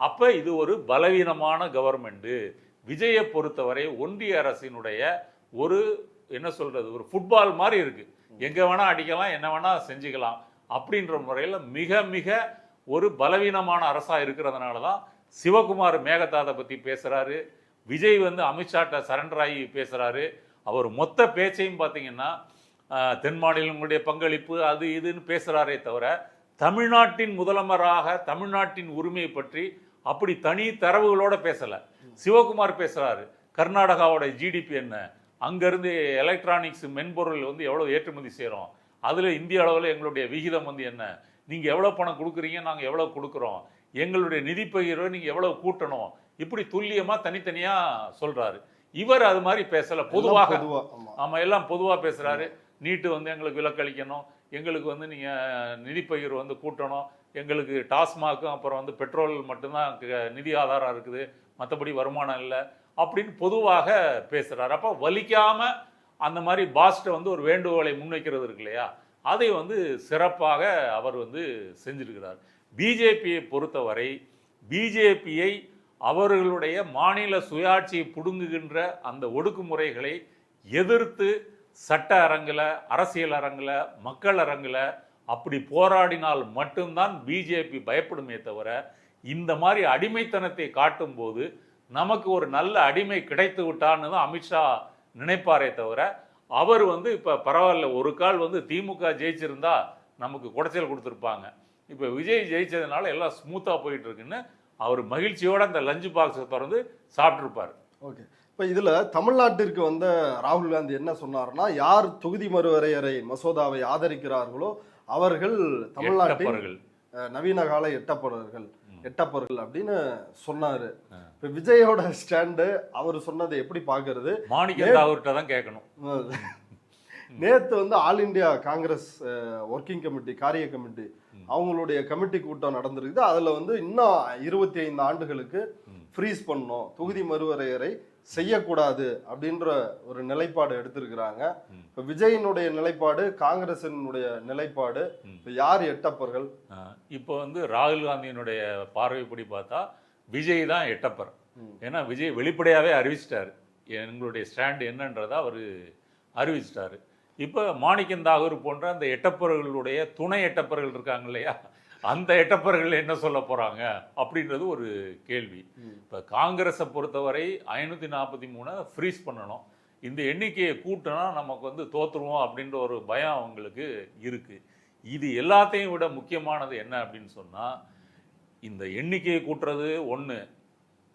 அப்ப இது ஒரு பலவீனமான கவர்மெண்ட். விஜயை பொறுத்தவரை ஒன்றிய அரசினுடைய ஒரு என்ன சொல்றது, ஒரு ஃபுட்பால் மாதிரி இருக்கு. எங்க வேணா அடிக்கலாம், என்ன வேணா செஞ்சுக்கலாம் அப்படின்ற முறையில் மிக மிக ஒரு பலவீனமான அரசா இருக்கிறதுனால தான் சிவகுமார் மேகதாதை பத்தி பேசுறாரு, விஜய் வந்து அமித்ஷாட்ட சரண்டர் ஆகி பேசுறாரு. அவர் மொத்த பேச்சையும் பார்த்தீங்கன்னா தென் மாநிலங்களுடைய பங்களிப்பு அது இதுன்னு பேசுறாரே தவிர தமிழ்நாட்டின் முதல்வராக தமிழ்நாட்டின் உரிமையை பற்றி அப்படி தனி தரவுகளோட பேசல. சிவகுமார் பேசுறாரு, கர்நாடகாவோட ஜிடிபி என்ன, அங்கிருந்து எலக்ட்ரானிக்ஸ் மென்பொருள் வந்து எவ்வளவு ஏற்றுமதி செய்கிறோம், அதில் இந்திய அளவில் எங்களுடைய விகிதம் வந்து என்ன, நீங்கள் எவ்வளோ பணம் கொடுக்குறீங்க, நாங்கள் எவ்வளோ கொடுக்குறோம், எங்களுடைய நிதி பகிர்வை நீங்கள் எவ்வளோ கூட்டணும், இப்படி துல்லியமாக தனித்தனியாக சொல்கிறாரு. இவர் அது மாதிரி பேசலை, பொதுவாக. ஆமாம், எல்லாம் பொதுவாக பேசுகிறாரு. நீட்டு வந்து எங்களுக்கு விலக்களிக்கணும், எங்களுக்கு வந்து நீங்கள் நிதி பகிர்வு வந்து கூட்டணும், எங்களுக்கு டாஸ்மாக்கும் அப்புறம் வந்து பெட்ரோல் மட்டும்தான் நிதி ஆதாரம் இருக்குது, மற்றபடி வருமானம் இல்லை அப்படின்னு பொதுவாக பேசுகிறார். அப்போ வலிக்காமல் அந்த மாதிரி பாஸ்ட்டை வந்து ஒரு வேண்டுகோளை முன்வைக்கிறது இருக்கு இல்லையா, அதை வந்து சிறப்பாக அவர் வந்து செஞ்சிருக்கிறார். பிஜேபியை பொறுத்தவரை பிஜேபியை அவர்களுடைய மாநில சுயாட்சியை பிடுங்குகின்ற அந்த ஒடுக்குமுறைகளை எதிர்த்து சட்ட அரங்கில், அரசியல் அரங்கில், மக்கள் அரங்கில் அப்படி போராடினால் மட்டும்தான் பிஜேபி பயப்படுமே தவிர, இந்த மாதிரி அடிமைத்தனத்தை காட்டும் போது நமக்கு ஒரு நல்ல அடிமை கிடைத்து விட்டான்னு தான் அமித்ஷா நினைப்பாரே தவிர, அவர் வந்து இப்போ பரவாயில்ல, ஒரு கால் வந்து திமுக ஜெயிச்சிருந்தா நமக்கு குடைச்சல் கொடுத்துருப்பாங்க, இப்போ விஜய் ஜெயிச்சதுனால எல்லாம் ஸ்மூத்தாக போயிட்டு இருக்குன்னு அவர் மகிழ்ச்சியோட அந்த லஞ்ச் பாக்ஸை திறந்து சாப்பிட்ருப்பார். ஓகே, இப்போ இதில் தமிழ்நாட்டிற்கு வந்த ராகுல் காந்தி என்ன சொன்னார்னா, யார் தொகுதி மறுவரையறை மசோதாவை ஆதரிக்கிறார்களோ அவர்கள் தமிழ்நாட்டில் நவீன கால எட்டப்பர்கள் அப்படின்னு சொன்னாரு. இப்ப விஜயோட ஸ்டாண்டு அவர் சொன்னதை எப்படி பாக்குறது, அவர்கிட்ட தான் கேட்கணும். நேத்து வந்து all India Congress working committee, காரிய கமிட்டி, அவங்களுடைய கமிட்டி கூட்டம் நடந்திருக்குது. அதுல வந்து இன்னும் 25 ஆண்டுகளுக்கு ஃப்ரீஸ் பண்ணணும், தொகுதி மறுவரையறை செய்யக்கூடாது அப்படின்ற ஒரு நிலைப்பாடு எடுத்திருக்கிறாங்க. இப்ப விஜயினுடைய நிலைப்பாடு, காங்கிரசினுடைய நிலைப்பாடு, யார் எட்டப்பர்கள்? இப்போ வந்து ராகுல் காந்தியினுடைய பார்வைப்படி பார்த்தா விஜய் தான் எட்டப்பர். ஏன்னா விஜய் வெளிப்படையாவே அறிவிச்சிட்டாரு எங்களுடைய ஸ்டாண்ட் என்னன்றதை அவர் அறிவிச்சிட்டாரு. இப்போ மாணிக்கம் தாகூர் போன்ற அந்த எட்டப்பர்களுடைய துணை எட்டப்பர்கள் இருக்காங்க இல்லையா, அந்த எட்டப்பர்கள் என்ன சொல்ல போறாங்க அப்படின்றது ஒரு கேள்வி. இப்போ காங்கிரஸை பொறுத்தவரை 543 ஃப்ரீஸ் பண்ணணும், இந்த எண்ணிக்கையை கூட்டினா நமக்கு வந்து தோற்றுருவோம் அப்படின்ற ஒரு பயம் அவங்களுக்கு இருக்கு. இது எல்லாத்தையும் விட முக்கியமானது என்ன அப்படின்னு சொன்னா, இந்த எண்ணிக்கையை கூட்டுறது ஒன்று,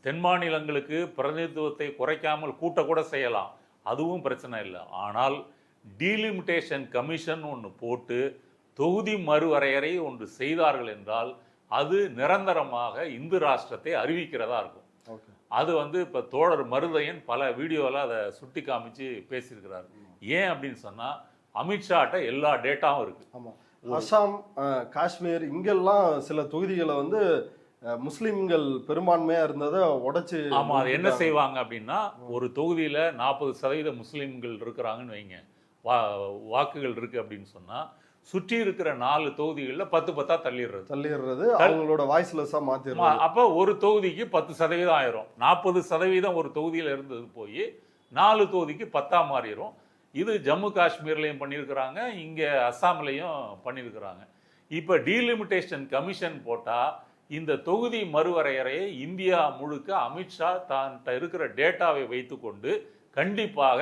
தென் மாநிலங்களுக்கு பிரதிநிதித்துவத்தை குறைக்காமல் கூட்டக்கூட செய்யலாம், அதுவும் பிரச்சனை இல்லை. ஆனால் டீலிமிட்டேஷன் கமிஷன் ஒன்று போட்டு தொகுதி மறுவரையறை ஒன்று செய்தார்கள் என்றால் அது நிரந்தரமாக இந்து ராஷ்டிரத்தை அறிவிக்கிறதா இருக்கும். அது வந்து இப்போ தோழர் மருதையன் பல வீடியோவில் அதை சுட்டி காமிச்சு பேசியிருக்கிறார். ஏன் அப்படின்னு சொன்னால் அமித்ஷாட்ட எல்லா டேட்டாவும் இருக்கு. ஆமாம், அசாம், காஷ்மீர், இங்கெல்லாம் சில தொகுதிகளை வந்து முஸ்லிம்கள் பெரும்பான்மையா இருந்ததை உடைச்சு. ஆமா, அது என்ன செய்வாங்க அப்படின்னா, ஒரு தொகுதியில 40% முஸ்லிம்கள் இருக்கிறாங்கன்னு வைங்க, வாக்குகள் இருக்கு அப்படின்னு சொன்னா சுற்றி இருக்கிற 4 தொகுதிகளில் 10 தள்ளிடுறது அவங்களோட வாய்ஸ்லெஸ்ஸா மாத்திடுறது. அப்போ ஒரு தொகுதிக்கு 10% ஆயிரும். 40% ஒரு தொகுதியில இருந்தது போய் 4 தொகுதிக்கு 10 மாறிடும். இது ஜம்மு காஷ்மீர்லையும் பண்ணியிருக்கிறாங்க, இங்க அஸ்ஸாம்லையும் பண்ணியிருக்கிறாங்க. இப்போ டீலிமிட்டேஷன் கமிஷன் போட்டா இந்த தொகுதி மறுவரையறையை இந்தியா முழுக்க அமித்ஷா தான் இருக்கிற டேட்டாவை வைத்துக்கொண்டு கண்டிப்பாக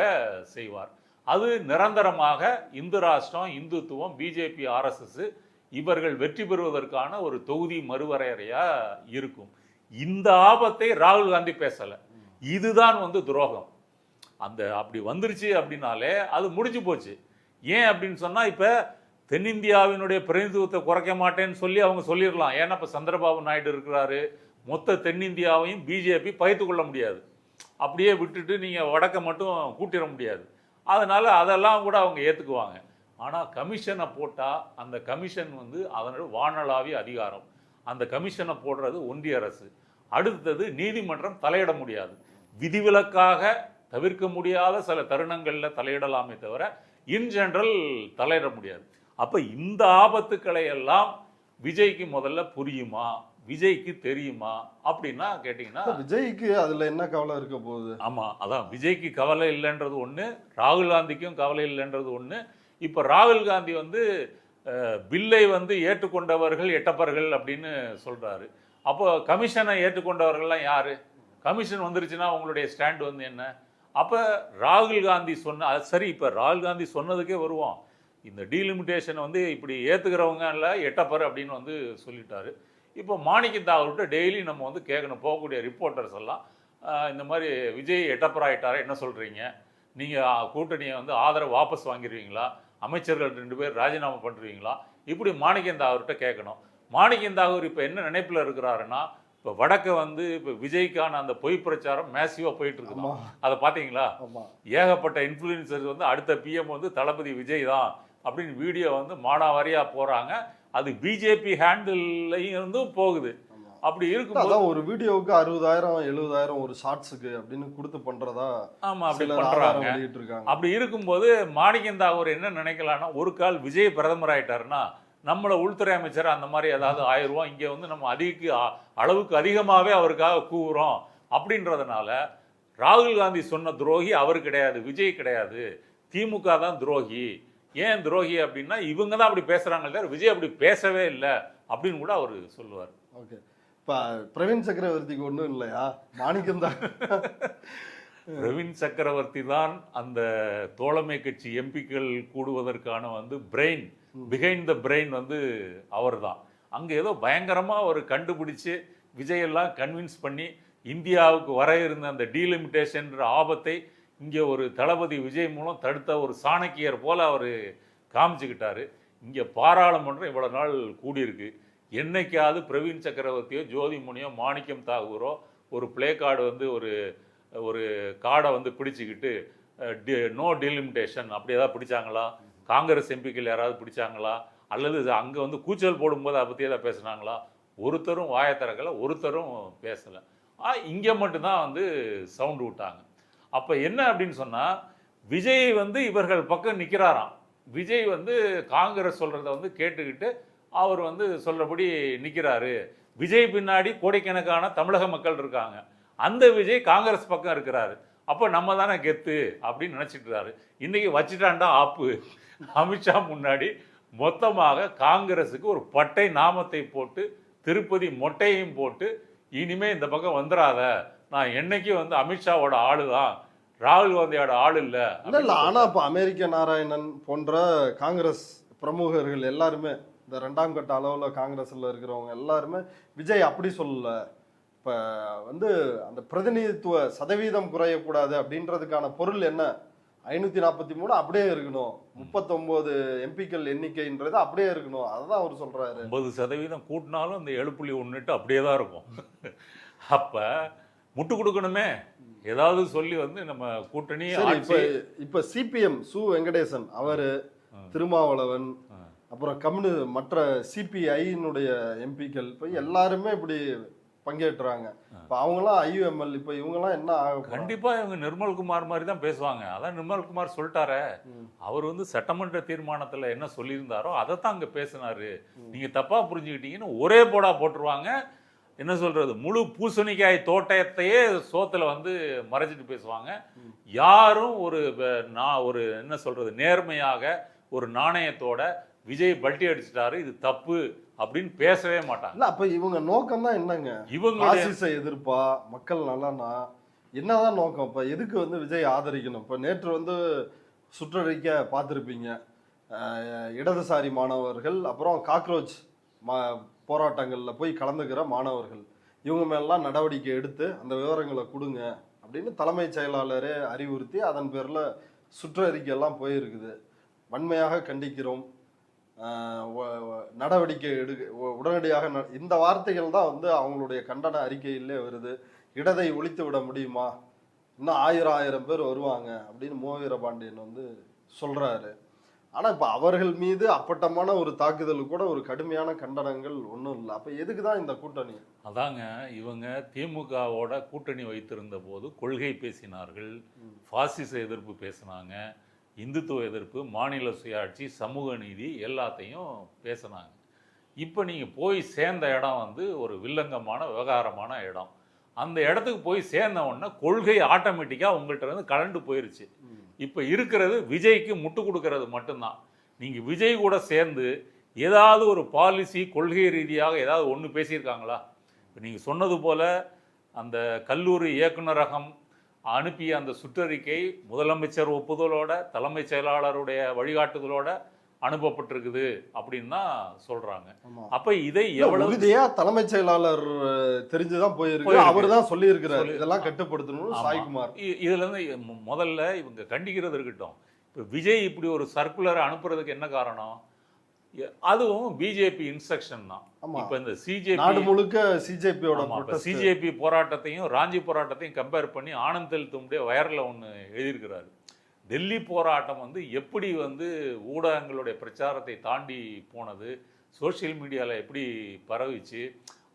செய்வார். அது நிரந்தரமாக இந்து ராஷ்டிரம், இந்துத்துவம், பிஜேபி, ஆர்எஸ்எஸ் இவர்கள் வெற்றி பெறுவதற்கான ஒரு தொகுதி மறுவரையறையா இருக்கும். இந்த ஆபத்தை ராகுல் காந்தி பேசல. இதுதான் வந்து துரோகம். அந்த அப்படி வந்துருச்சு அப்படின்னாலே அது முடிஞ்சு போச்சு. ஏன் அப்படின்னு சொன்னா, இப்ப தென்னிந்தியாவினுடைய பிரதிநிதித்துவத்தை குறைக்க மாட்டேன்னு சொல்லி அவங்க சொல்லிடலாம். ஏன்னா இப்ப சந்திரபாபு நாயுடு இருக்கிறாரு, மொத்த தென்னிந்தியாவையும் பிஜேபி பகைத்து கொள்ள முடியாது, அப்படியே விட்டுட்டு நீங்க வடக்க மட்டும் கூட்டிட முடியாது. அதனால அதெல்லாம் கூட அவங்க ஏற்றுக்குவாங்க. ஆனால் கமிஷனை போட்டால் அந்த கமிஷன் வந்து அதனோட வானளாவிய அதிகாரம். அந்த கமிஷனை போடுறது ஒன்றிய அரசு. அடுத்தது நீதிமன்றம் தலையிட முடியாது. விதிவிலக்காக தவிர்க்க முடியாத சில தருணங்களில் தலையிடலாமே தவிர இன் ஜெனரல் தலையிட முடியாது. அப்போ இந்த ஆபத்துக்களை எல்லாம் விஜய்க்கு முதல்ல புரியுமா, விஜய்க்கு தெரியுமா அப்படின்னா கேட்டீங்கன்னா, விஜய்க்கு அதுல என்ன கவலை இருக்க போகுது? ஆமா, அதான் விஜய்க்கு கவலை இல்லைன்றது ஒண்ணு, ராகுல் காந்திக்கும் கவலை இல்லைன்றது ஒண்ணு. இப்ப ராகுல் காந்தி வந்து பில்லை வந்து ஏற்றுக்கொண்டவர்கள் எட்டப்பர்கள் அப்படின்னு சொல்றாரு. அப்போ கமிஷனை ஏற்றுக்கொண்டவர்கள்லாம் யாரு? கமிஷன் வந்துருச்சுன்னா உங்களுடைய ஸ்டாண்ட் வந்து என்ன? அப்ப ராகுல் காந்தி சொன்ன சரி, இப்ப ராகுல் காந்தி சொன்னதுக்கே வருவோம். இந்த டீலிமிட்டேஷன் வந்து இப்படி ஏத்துக்கிறவங்க இல்லை எட்டப்பர் அப்படின்னு வந்து சொல்லிட்டாரு. இப்போ மாணிக்கம் தாகூர்கிட்ட டெய்லி நம்ம வந்து கேட்கணும், போகக்கூடிய ரிப்போர்ட்டர்ஸ் எல்லாம், இந்த மாதிரி விஜய் எட்டப்பர் ஆகிட்டாரா, என்ன சொல்கிறீங்க, நீங்கள் கூட்டணியை வந்து ஆதரவு வாபஸ் வாங்கிடுவீங்களா அமைச்சர்கள் 2 பேர் ராஜினாமா பண்ணுறீங்களா? இப்படி மாணிக்கம் தாகூர்கிட்ட கேட்கணும். மாணிக்கம் தாகூர் இப்போ என்ன நினைப்பில் இருக்கிறாருன்னா, இப்போ வடக்க வந்து இப்போ விஜய்க்கான அந்த பொய் பிரச்சாரம் மேசிவாக போயிட்டு இருக்குது. அதை பார்த்தீங்களா? ஏகப்பட்ட இன்ஃப்ளூயன்சர்ஸ் வந்து அடுத்த பிஎம் வந்து தளபதி விஜய் தான் அப்படின்னு வீடியோ வந்து மானாவாரியாக போகிறாங்க. அது பிஜேபி ஹேண்டில்லையும் இருந்தும் போகுது. அப்படி இருக்கும்போது ஒரு வீடியோவுக்கு 60,000 70,000 ஒரு ஷார்ட்ஸுக்கு அப்படின்னு கொடுத்து பண்றதா அப்படி பண்றாங்க. அப்படி இருக்கும்போது மாணிக்கம் தாகூர் என்ன நினைக்கலாம்னா, ஒரு கால் விஜய் பிரதமர் ஆயிட்டாருன்னா நம்மள உள்துறை அமைச்சர் அந்த மாதிரி ஏதாவது ஆயிடுவோம், இங்க வந்து நம்ம அளவுக்கு அதிகமாவே அவருக்காக கூவுறோம் அப்படின்றதுனால ராகுல் காந்தி சொன்ன துரோகி அவர் கிடையாது, விஜய் கிடையாது, திமுக தான் துரோகி. ஏன் துரோகி அப்படின்னா இவங்க தான் அப்படி பேசுறாங்க, விஜய் அப்படி பேசவே இல்லை அப்படின்னு கூட அவர் சொல்லுவார். ஓகே, இப்ப பிரவீன் சக்கரவர்த்திக்கு ஒன்றும் இல்லையா? மாணிக்கம் தான் பிரவீன் சக்கரவர்த்தி தான் அந்த தோழமை கட்சி எம்பிக்கள் கூடுவதற்கான வந்து பிரெயின், பிஹைண்ட் த பிரெயின் வந்து அவர் தான். அங்கே ஏதோ பயங்கரமாக ஒரு கண்டுபிடிச்சு விஜயெல்லாம் கன்வின்ஸ் பண்ணி இந்தியாவுக்கு வர இருந்த அந்த டீலிமிட்டேஷன்ற ஆபத்தை இங்கே ஒரு தளபதி விஜய் மூலம் தடுத்த ஒரு சாணக்கியர் போல அவர் காமிச்சுக்கிட்டாரு. இங்கே பாராளுமன்றம் இவ்வளோ நாள் கூடியிருக்கு. என்னைக்காவது பிரவீன் சக்கரவர்த்தியோ ஜோதிமணியோ மாணிக்கம் தாகூரோ ஒரு பிளே கார்டு வந்து ஒரு கார்டை வந்து பிடிச்சிக்கிட்டு நோ டீலிமிட்டேஷன் அப்படி ஏதாவது பிடிச்சாங்களா? காங்கிரஸ் எம்பிக்கள் யாராவது பிடிச்சாங்களா? அல்லது அங்கே வந்து கூச்சல் போடும்போது அதை பற்றி ஏதாவது பேசுனாங்களா? ஒருத்தரும் வாயத்திறக்கலை, ஒருத்தரும் பேசலை. இங்கே மட்டும்தான் வந்து சவுண்டு விட்டாங்க. அப்போ என்ன அப்படின்னு சொன்னால், விஜய் வந்து இவர்கள் பக்கம் நிற்கிறாராம். விஜய் வந்து காங்கிரஸ் சொல்கிறத வந்து கேட்டுக்கிட்டு அவர் வந்து சொல்றபடி நிற்கிறாரு. விஜய் பின்னாடி கோடிக்கணக்கான தமிழக மக்கள் இருக்காங்க. அந்த விஜய் காங்கிரஸ் பக்கம் இருக்கிறாரு. அப்போ நம்ம தானே கெத்து அப்படின்னு நினச்சிட்டு இருக்காரு. இன்னைக்கு வச்சுட்டாண்டா ஆப்பு. அமித்ஷா முன்னாடி மொத்தமாக காங்கிரஸுக்கு ஒரு பட்டை நாமத்தை போட்டு திருப்பதி மொட்டையும் போட்டு இனிமே இந்த பக்கம் வந்துடாத, நான் என்னைக்கும் வந்து அமித்ஷாவோட ஆளு தான், ராகுல் காந்தியோட ஆள் இல்லை. ஆனா இப்போ அமெரிக்க நாராயணன் போன்ற காங்கிரஸ் பிரமுகர்கள் எல்லாருமே இந்த 2ஆம் கட்ட அளவில் காங்கிரஸில் இருக்கிறவங்க எல்லாருமே விஜய் அப்படி சொல்லல. இப்போ வந்து அந்த பிரதிநிதித்துவ சதவீதம் குறையக்கூடாது அப்படின்றதுக்கான பொருள் என்ன? 543 அப்படியே இருக்கணும், 39 எம்பிக்கள் எண்ணிக்கைன்றது அப்படியே இருக்கணும், அதுதான் அவர் சொல்றாரு. 50% கூட்டினாலும் அந்த 7.1 அப்படியே தான் இருக்கும். அப்போ முட்டு கொடுக்கணுமே, ஏதாவது சொல்லி வந்து நம்ம கூட்டணி. இப்போ சிபிஎம் சு வெங்கடேசன் அவரு, திருமாவளவன், அப்புறம் மற்ற சிபிஐனுடைய எம்பிக்கள் இப்போ எல்லாருமே இப்படி பங்கேற்றாங்க. இப்போ அவங்களாம் ஐயுஎம்எல், இப்போ இவங்கெல்லாம் என்ன ஆகும்? கண்டிப்பாக இவங்க நிர்மல்குமார் மாதிரி தான் பேசுவாங்க. அதான் நிர்மல்குமார் சொல்லிட்டாரே, அவர் வந்து சட்டமன்ற தீர்மானத்தில் என்ன சொல்லியிருந்தாரோ அதை தான் அங்கே பேசினாரு. நீங்கள் தப்பாக புரிஞ்சுக்கிட்டீங்கன்னு ஒரே போடா போட்டுருவாங்க. என்ன சொல்றது, முழு பூசணிக்காய் தோட்டத்தையே சோத்துல வந்து மறைச்சிட்டு பேசுவாங்க. யாரும் ஒரு என்ன சொல்றது நேர்மையாக ஒரு நாணயத்தோட விஜய் பல்ட்டி அடிச்சிட்டாரு, இது தப்பு அப்படின்னு பேசவே மாட்டாங்க. அப்ப இவங்க நோக்கம் தான் என்னங்க? இவங்க எதிர்ப்பா, மக்கள் நலனா, என்னதான் நோக்கம்? இப்ப எதுக்கு வந்து விஜய் ஆதரிக்கணும்? இப்ப நேற்று வந்து சுற்றறிக்கை பார்த்துருப்பீங்க, இடதுசாரி மாணவர்கள் அப்புறம் காக்ரோச் போராட்டங்கள்ல போய் கலந்துக்கிற மாணவர்கள் இவங்க மேலாம் நடவடிக்கை எடுத்து அந்த விவரங்களை கொடுங்க அப்படின்னு தலைமைச் செயலாளரே அறிவுறுத்தி அதன் பேர்ல சுற்றறிக்கை எல்லாம் போயிருக்குது. வன்மையாக கண்டிக்கிறோம், நடவடிக்கை உடனடியாக. இந்த வார்த்தைகள் தான் வந்து அவங்களுடைய கண்டன அறிக்கையிலே வருது. இடதை ஒழித்து விட முடியுமா? இன்னும் 1000 பேர் வருவாங்க அப்படின்னு மோ வீரபாண்டியன் வந்து சொல்றாரு. ஆனா இப்ப அவர்கள் மீது அப்பட்டமான ஒரு தாக்குதலுக்கு கூட ஒரு கடுமையான கண்டனங்கள் ஒன்றும் இல்லை. அப்ப எதுக்கு தான் இந்த கூட்டணி? அதாங்க, இவங்க திமுகவோட கூட்டணி வைத்திருந்த போது கொள்கை பேசினார்கள், பாசிச எதிர்ப்பு பேசினாங்க, இந்துத்துவ எதிர்ப்பு, மாநில சுயாட்சி, சமூக நீதி எல்லாத்தையும் பேசினாங்க. இப்போ நீங்கள் போய் சேர்ந்த இடம் வந்து ஒரு வில்லங்கமான விவகாரமான இடம். அந்த இடத்துக்கு போய் சேர்ந்த உடனே கொள்கை ஆட்டோமேட்டிக்காக உங்கள்கிட்ட இருந்து கலண்டு போயிருச்சு. இப்போ இருக்கிறது விஜய்க்கு முட்டு கொடுக்கறது மட்டும்தான். நீங்கள் விஜய் கூட சேர்ந்து ஏதாவது ஒரு பாலிசி கொள்கை ரீதியாக ஏதாவது ஒன்று பேசியிருக்காங்களா? இப்போ நீங்கள் சொன்னது போல் அந்த கல்லூரி இயக்குநரகம் அனுப்பிய அந்த சுற்றறிக்கை முதலமைச்சர் ஒப்புதலோட தலைமைச் செயலாளருடைய வழிகாட்டுதலோட அனுப்பப்பட்டிருக்குது அப்படின்னு தான் சொல்றாங்க. அப்ப இதை எவ்வளவு உறுதியா தலைமைச் செயலாளர் தெரிஞ்சுதான் போயிருக்கு, அவர் தான் சொல்லி இருக்கிறார் இதெல்லாம் கட்டுப்படுத்தணும் சாய்குமார். இதுல இருந்து முதல்ல இவங்க கண்டிக்கிறது இருக்கட்டும். இப்போ விஜய் இப்படி ஒரு சர்க்குலரை அனுப்புறதுக்கு என்ன காரணம்? அதுவும் பிஜேபி இன்ஸ்ட்ரக்ஷன் தான். ஆமா. இப்போ இந்த சிஜேபி நாடு முழுக்க சிஜேபியோட சிஜேபி போராட்டத்தையும் ராஞ்சி போராட்டத்தையும் கம்பேர் பண்ணி ஆனந்த் தெல்தும்டே வயரில் ஒன்று எழுதியிருக்கிறாரு. டெல்லி போராட்டம் வந்து எப்படி வந்து ஊடகங்களுடைய பிரச்சாரத்தை தாண்டி போனது, சோஷியல் மீடியாவில் எப்படி பரவிச்சு,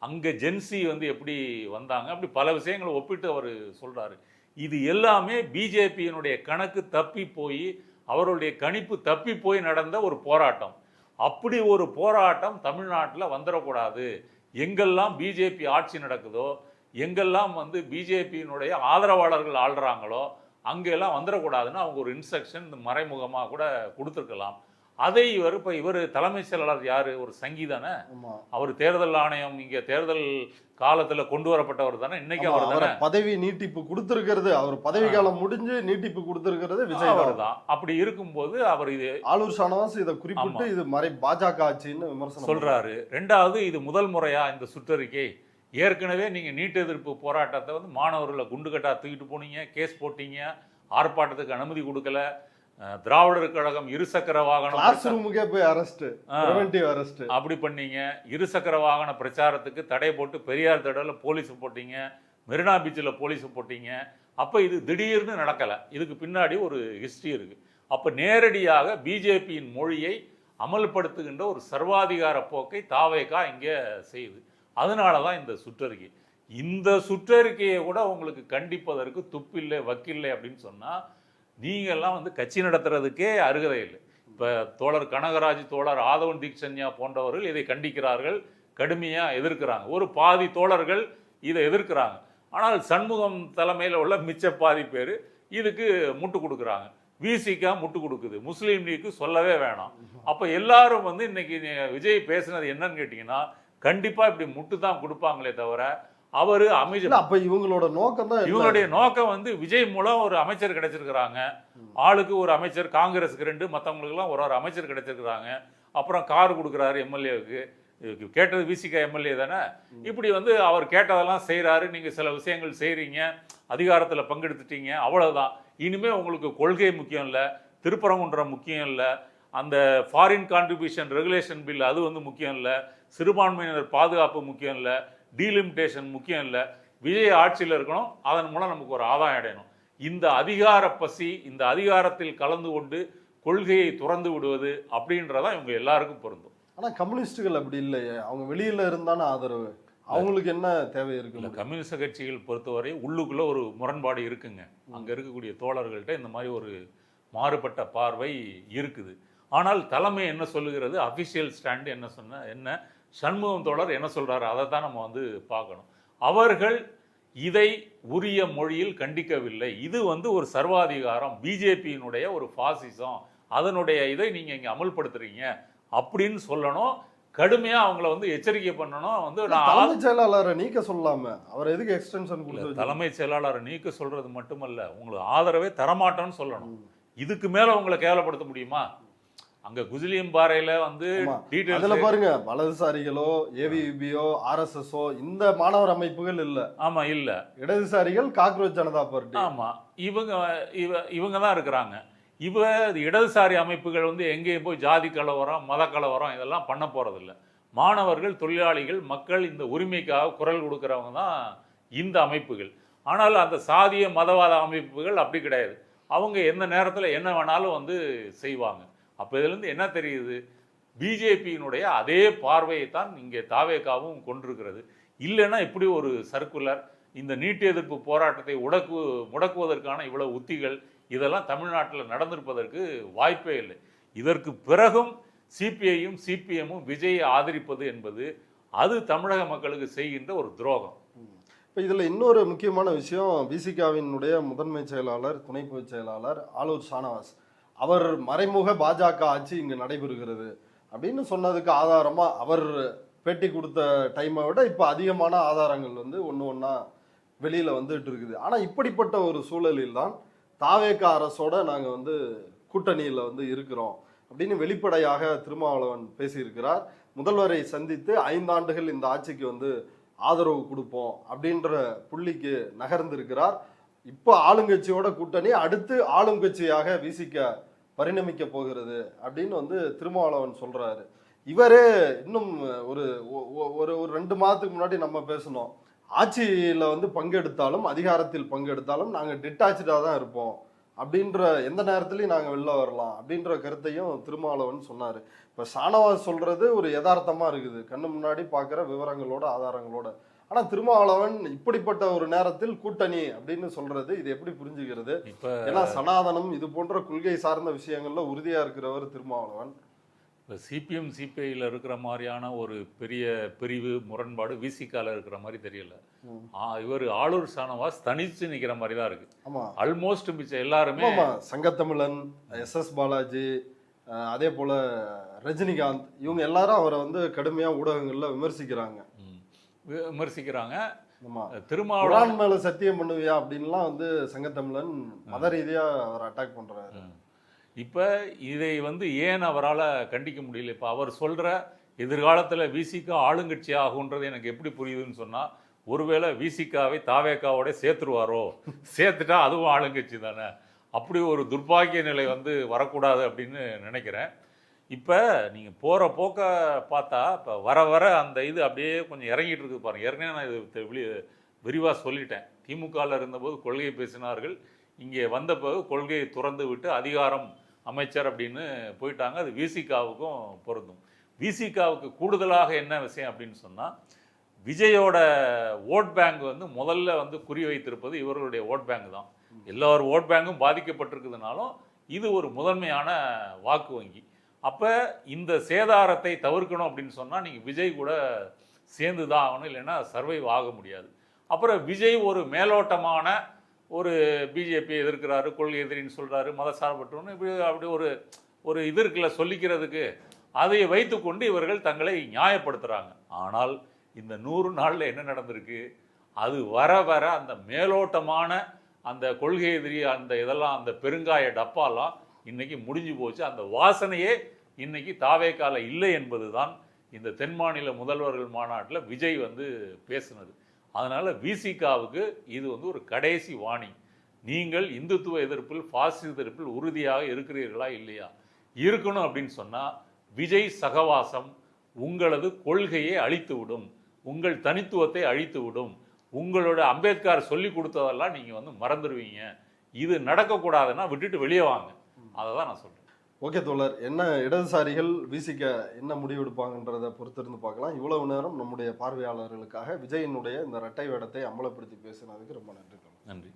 அங்கே ஜென்சி வந்து எப்படி வந்தாங்க, அப்படி பல விஷயங்களை ஒப்பிட்டு அவர் சொல்கிறாரு. இது எல்லாமே பிஜேபியினுடைய கணக்கு தப்பி போய், அவருடைய கணிப்பு தப்பி போய் நடந்த ஒரு போராட்டம். அப்படி ஒரு போராட்டம் தமிழ்நாட்டில் வந்துடக்கூடாது. எங்கெல்லாம் பிஜேபி ஆட்சி நடக்குதோ, எங்கெல்லாம் வந்து பிஜேபியினுடைய ஆதரவாளர்கள் ஆள்றாங்களோ அங்கெல்லாம் வந்துடக்கூடாதுன்னு அவங்க ஒரு இன்ஸ்ட்ரக்ஷன் மறைமுகமாக கூட கொடுத்துருக்கலாம். அதை இவர் தலைமை செயலாளர் யாரு? ஒரு சங்கி தானே. அவர் தேர்தல் ஆணையம் இங்க தேர்தல் காலத்துல கொண்டு வரப்பட்டவர் தானே. இன்னைக்கு அவர் தானே பதவி நீட்டிப்பு கொடுத்திருக்கிறது. அவர் பதவி காலம் முடிஞ்சு நீட்டிப்பு கொடுத்திருக்கிறது விஜய் அவர் தான். அப்படி இருக்கும்போது அவர் இது ஆலூர் ஷானவாஸ் இதை குறிப்பிட்டு இது பாஜக ஆட்சின்னு விமர்சனம் சொல்றாரு. ரெண்டாவது, இது முதல் முறையா இந்த சுற்றறிக்கை? ஏற்கனவே நீங்க நீட் எதிர்ப்பு போராட்டத்தை வந்து மாணவர்களை குண்டுகட்டா தூக்கிட்டு போனீங்க, கேஸ் போட்டீங்க, ஆர்ப்பாட்டத்துக்கு அனுமதி கொடுக்கல, திராவிடர் கழகம் இருசக்கர வாகனம் அப்படி பண்ணீங்க, இருசக்கர வாகன பிரச்சாரத்துக்கு தடை போட்டு பெரியார் திடல போலீஸ் போட்டீங்க, மெரினா பீச்சில் போலீஸ் போட்டீங்க. அப்போ இது திடீர்னு நடக்கலை, இதுக்கு பின்னாடி ஒரு ஹிஸ்டரி இருக்கு. அப்போ நேரடியாக பிஜேபியின் மொழியை அமல்படுத்துகின்ற ஒரு சர்வாதிகார போக்கை தாவேகா இங்கே செய்யுது. அதனால தான் இந்த சுற்றறிக்கை. இந்த சுற்றறிக்கையை கூட உங்களுக்கு கண்டிப்பதற்கு துப்பில்லை வக்கில்லை அப்படின்னு சொன்னால் நீங்கள்லாம் வந்து கட்சி நடத்துறதுக்கே அருகதை இல்லை. இப்போ தோழர் கனகராஜ், தோழர் ஆதவன் தீக்ஷன்யா போன்றவர்கள் இதை கண்டிக்கிறார்கள், கடுமையாக எதிர்க்கிறாங்க. ஒரு பாதி தோழர்கள் இதை எதிர்க்கிறாங்க. ஆனால் சண்முகம் தலைமையில் உள்ள மிச்ச பாதி பேர் இதுக்கு முட்டு கொடுக்குறாங்க. விசிகா முட்டு கொடுக்குது, முஸ்லீம் லீக்கு சொல்லவே வேணாம். அப்போ எல்லாரும் வந்து இன்னைக்கு விஜய் பேசுனது என்னன்னு கேட்டிங்கன்னா, கண்டிப்பாக இப்படி முட்டு தான் கொடுப்பாங்களே தவிர அவரு அமைச்சர். அப்ப இவங்களோட நோக்கம் தான், இவங்களுடைய நோக்கம் வந்து விஜய் மூலம் ஒரு அமைச்சர் கிடைச்சிருக்கிறாங்க, ஆளுக்கு ஒரு அமைச்சர், காங்கிரஸுக்கு 2, மற்றவங்களுக்குலாம் ஒரு அமைச்சர் கிடைச்சிருக்கிறாங்க. அப்புறம் கார் கொடுக்குறாரு எம்எல்ஏவுக்கு, கேட்டது விசிகா எம்எல்ஏ தானே. இப்படி வந்து அவர் கேட்டதெல்லாம் செய்கிறாரு, நீங்கள் சில விஷயங்கள் செய்கிறீங்க, அதிகாரத்தில் பங்கெடுத்துட்டீங்க, அவ்வளோதான். இனிமேல் உங்களுக்கு கொள்கை முக்கியம் இல்லை, திருப்பரங்குன்றம் முக்கியம் இல்லை, அந்த ஃபாரின் கான்ட்ரிபியூஷன் ரெகுலேஷன் பில் அது வந்து முக்கியம் இல்லை, சிறுபான்மையினர் பாதுகாப்பு முக்கியம் இல்லை, டீலிமிட்டேஷன் முக்கியம் இல்லை, விஜய் ஆட்சியில் இருக்கணும், அதன் மூலம் நமக்கு ஒரு ஆதாயம் அடையணும். இந்த அதிகார பசி, இந்த அதிகாரத்தில் கலந்து கொண்டு கொள்கையை துறந்து விடுவது அப்படின்றதான் இவங்க எல்லாருக்கும் பொருந்தும். ஆனால் கம்யூனிஸ்டுகள் அப்படி இல்லையே, அவங்க வெளியில் இருந்தானே ஆதரவு, அவங்களுக்கு என்ன தேவை இருக்குல்ல. கம்யூனிஸ்ட் கட்சிகள் பொறுத்தவரை உள்ளுக்குள்ள ஒரு முரண்பாடு இருக்குங்க. அங்கே இருக்கக்கூடிய தோழர்கள்ட்ட இந்த மாதிரி ஒரு மாறுபட்ட பார்வை இருக்குது. ஆனால் தலைமை என்ன சொல்லுகிறது, அஃபிஷியல் ஸ்டாண்டு என்ன சண்முகம் தோழர் என்ன சொல்றாரு, அதை தான் நம்ம வந்து பார்க்கணும். அவர்கள் இதை உரிய மொழியில் கண்டிக்கவில்லை. இது வந்து ஒரு சர்வாதிகாரம், பிஜேபியினுடைய ஒரு பாசிசம், அதனுடைய இதை நீங்க இங்க அமல்படுத்துறீங்க அப்படின்னு சொல்லணும். கடுமையா அவங்கள வந்து எச்சரிக்கை பண்ணணும். வந்து தலைமை செயலாளரை நீக்க சொல்லாம அவர் எதுக்கு எக்ஸ்டென்ஷன் கொடுத்து, தலைமை செயலாளரை நீக்க சொல்றது மட்டுமல்ல, உங்களுக்கு ஆதரவே தரமாட்டோன்னு சொல்லணும். இதுக்கு மேல உங்களை கேவலப்படுத்த முடியுமா? அங்க குஜிலியம்பாறையில வந்து அதுல பாருங்க, வலதுசாரிகளோ ஏவிபியோ ஆர்எஸ்எஸ்ஓ இந்த மாணவர் அமைப்புகள் இல்ல. ஆமா, இல்ல. இடதுசாரிகள் காக்ரோச் ஜனதா பார்ட்டி. ஆமா, இவங்க தான் இருக்கிறாங்க. இடதுசாரி அமைப்புகள் வந்து எங்கேயும் போய் ஜாதி கலவரம், மத கலவரம் இதெல்லாம் பண்ண போறதில்லை. மாணவர்கள், தொழிலாளிகள், மக்கள் இந்த உரிமைக்காக குரல் கொடுக்கறவங்க தான் இந்த அமைப்புகள். ஆனால் அந்த சாதிய மதவாத அமைப்புகள் அப்படி கிடையாது. அவங்க எந்த நேரத்தில் என்ன வேணாலும் வந்து செய்வாங்க. அப்போ இதுலேருந்து என்ன தெரியுது, பிஜேபியினுடைய அதே பார்வையை தான் இங்கே தாவேகாவும் கொண்டிருக்கிறது. இல்லைன்னா இப்படி ஒரு சர்க்குலர், இந்த நீட் எதிர்ப்பு போராட்டத்தை முடக்குவதற்கான இவ்வளவு உத்திகள் இதெல்லாம் தமிழ்நாட்டில் நடந்திருப்பதற்கு வாய்ப்பே இல்லை. இதற்கு பிறகும் சிபிஐயும் சிபிஎம்மும் விஜயை ஆதரிப்பது என்பது அது தமிழக மக்களுக்கு செய்கின்ற ஒரு துரோகம். இப்போ இதில் இன்னொரு முக்கியமான விஷயம், விசிகாவினுடைய முதன்மை செயலாளர், துணை பொதுச் செயலாளர் ஆலூர் ஷானவாஸ் அவர் மறைமுக பாஜக ஆட்சி இங்கு நடைபெறுகிறது அப்படின்னு சொன்னதுக்கு ஆதாரமா அவர் பேட்டி கொடுத்த டைமை விட இப்போ அதிகமான ஆதாரங்கள் வந்து ஒன்றா வெளியில வந்துட்டு இருக்குது. ஆனால் இப்படிப்பட்ட ஒரு சூழலில் தான் தாவேகா அரசோட நாங்கள் வந்து கூட்டணியில் வந்து இருக்கிறோம் அப்படின்னு வெளிப்படையாக திருமாவளவன் பேசியிருக்கிறார். முதல்வரை சந்தித்து 5 ஆண்டுகள் இந்த ஆட்சிக்கு வந்து ஆதரவு கொடுப்போம் அப்படின்ற புள்ளிக்கு நகர்ந்திருக்கிறார். இப்போ ஆளுங்கட்சியோட கூட்டணி, அடுத்து ஆளுங்கட்சியாக விசிக பரிணமிக்க போகிறது அப்படின்னு வந்து திருமாவளவன் சொல்றாரு. இவரே இன்னும் ஒரு ஒரு ஒரு 2 மாதத்துக்கு முன்னாடி நம்ம பேசணும், ஆட்சியில வந்து பங்கெடுத்தாலும் அதிகாரத்தில் பங்கெடுத்தாலும் நாங்க டிட்டாச்சா தான் இருப்போம் அப்படின்ற, எந்த நேரத்திலையும் நாங்க வெளில வரலாம் அப்படின்ற கருத்தையும் திருமாவளவன் சொன்னாரு. இப்ப ஷானவாஸ் சொல்றது ஒரு யதார்த்தமா இருக்குது, கண்ணு முன்னாடி பாக்குற விவரங்களோட ஆதாரங்களோட. ஆனா திருமாவளவன் இப்படிப்பட்ட ஒரு நேரத்தில் கூட்டணி அப்படின்னு சொல்றது இது எப்படி புரிஞ்சுக்கிறது? ஏன்னா சனாதனம் இது போன்ற கொள்கை சார்ந்த விஷயங்கள்ல உறுதியா இருக்கிறவர் திருமாவளவன். இப்போ சிபிஎம் சிபிஐயில் இருக்கிற மாதிரியான ஒரு பெரிய பிரிவு முரண்பாடு விசிகால இருக்கிற மாதிரி தெரியல. இவர் ஆளூர் ஷானவாஸ் தனிச்சு நிற்கிற மாதிரி தான் இருக்கு. ஆமா, ஆல்மோஸ்ட் மிச்சம் எல்லாருமே சங்கத்தமிழன், எஸ் பாலாஜி, அதே போல ரஜினிகாந்த், இவங்க எல்லாரும் அவரை வந்து கடுமையா ஊடகங்கள்ல விமர்சிக்கிறாங்க. திருமாவளவன் மேல சத்தியம் பண்ணுவியா அப்படின்லாம் வந்து சங்கத்தமிழன் மத ரீதியா அவர் அட்டாக் பண்றாரு. இப்ப இதை வந்து ஏன் அவரால் கண்டிக்க முடியல? இப்ப அவர் சொல்ற எதிர்காலத்துல விசிகா ஆளுங்கட்சி ஆகுன்றது எனக்கு எப்படி புரியுதுன்னு சொன்னா, ஒருவேளை விசிகாவை தாவேக்காவோட சேர்த்துருவாரோ, சேர்த்துட்டா அதுவும் ஆளுங்கட்சி தானே, அப்படி ஒரு துர்பாகிய நிலை வந்து வரக்கூடாது அப்படின்னு நினைக்கிறேன். இப்போ நீங்கள் போகிற போக்க பார்த்தா இப்போ வர வர அந்த இது அப்படியே கொஞ்சம் இறங்கிட்டு இருக்குது பாருங்கள். ஏற்கனவே நான் இது விரிவாக சொல்லிட்டேன். திமுகவில் இருந்தபோது கொள்கையை பேசினார்கள், இங்கே வந்த பிறகு கொள்கையை துறந்து விட்டு அதிகாரம் அமைச்சர் அப்படின்னு போயிட்டாங்க. அது விசிகாவுக்கும் பொருந்தும். விசிகாவுக்கு கூடுதலாக என்ன விஷயம் அப்படின்னு சொன்னால், விஜயோட ஓட் பேங்க் வந்து முதல்ல வந்து குறி வைத்திருப்பது இவர்களுடைய ஓட் பேங்க் தான். எல்லாரும் ஓட் பேங்கும் பாதிக்கப்பட்டிருக்குதுனாலும் இது ஒரு முதன்மையான வாக்கு வங்கி. அப்போ இந்த சேதாரத்தை தவிர்க்கணும் அப்படின்னு சொன்னால் நீங்கள் விஜய் கூட சேர்ந்து தான் ஆகணும், இல்லைன்னா சர்வைவ் ஆக முடியாது. அப்புறம் விஜய் ஒரு மேலோட்டமான ஒரு பிஜேபி எதிர்க்கிறாரு, கொள்கை எதிரின்னு சொல்கிறாரு, மதசார்பற்றோன்னு இப்படி அப்படி ஒரு இது இருக்குல்ல சொல்லிக்கிறதுக்கு, அதை வைத்துக்கொண்டு இவர்கள் தங்களை நியாயப்படுத்துகிறாங்க. ஆனால் இந்த 100 நாளில் என்ன நடந்திருக்கு? அது வர வர அந்த மேலோட்டமான அந்த கொள்கை எதிரி அந்த இதெல்லாம் அந்த பெருங்காய டப்பாலாம் இன்னைக்கு முடிஞ்சு போச்சு. அந்த வாசனையே இன்னைக்கு தாவேக்கால இல்லை என்பது தான் இந்த தென் மாநில முதல்வர்கள் மாநாட்டில் விஜய் வந்து பேசினது. அதனால விசிகாவுக்கு இது வந்து ஒரு கடைசி வாணி. நீங்கள் இந்துத்துவ எதிர்ப்பில் பாசிச எதிர்ப்பில் உறுதியாக இருக்கிறீர்களா இல்லையா? இருக்கணும் அப்படின்னு சொன்னால் விஜய் சகவாசம் உங்களது கொள்கையை அழித்து விடும், உங்கள் தனித்துவத்தை அழித்து விடும், உங்களோட அம்பேத்கர் சொல்லி கொடுத்ததெல்லாம் நீங்கள் வந்து மறந்துடுவீங்க. இது நடக்கக்கூடாதுன்னா விட்டுட்டு வெளியே வாங்க. அதை தான் நான் சொல்கிறேன். ஓகே தோழர், என்ன இடதுசாரிகள் விசிக என்ன முடிவெடுப்பாங்கன்றதை பொறுத்திருந்து பார்க்கலாம். இவ்வளவு நேரம் நம்முடைய பார்வையாளர்களுக்காக விஜயினுடைய இந்த இரட்டை வேடத்தை அம்பலப்படுத்தி பேசினதுக்கு ரொம்ப நன்றி. நன்றி.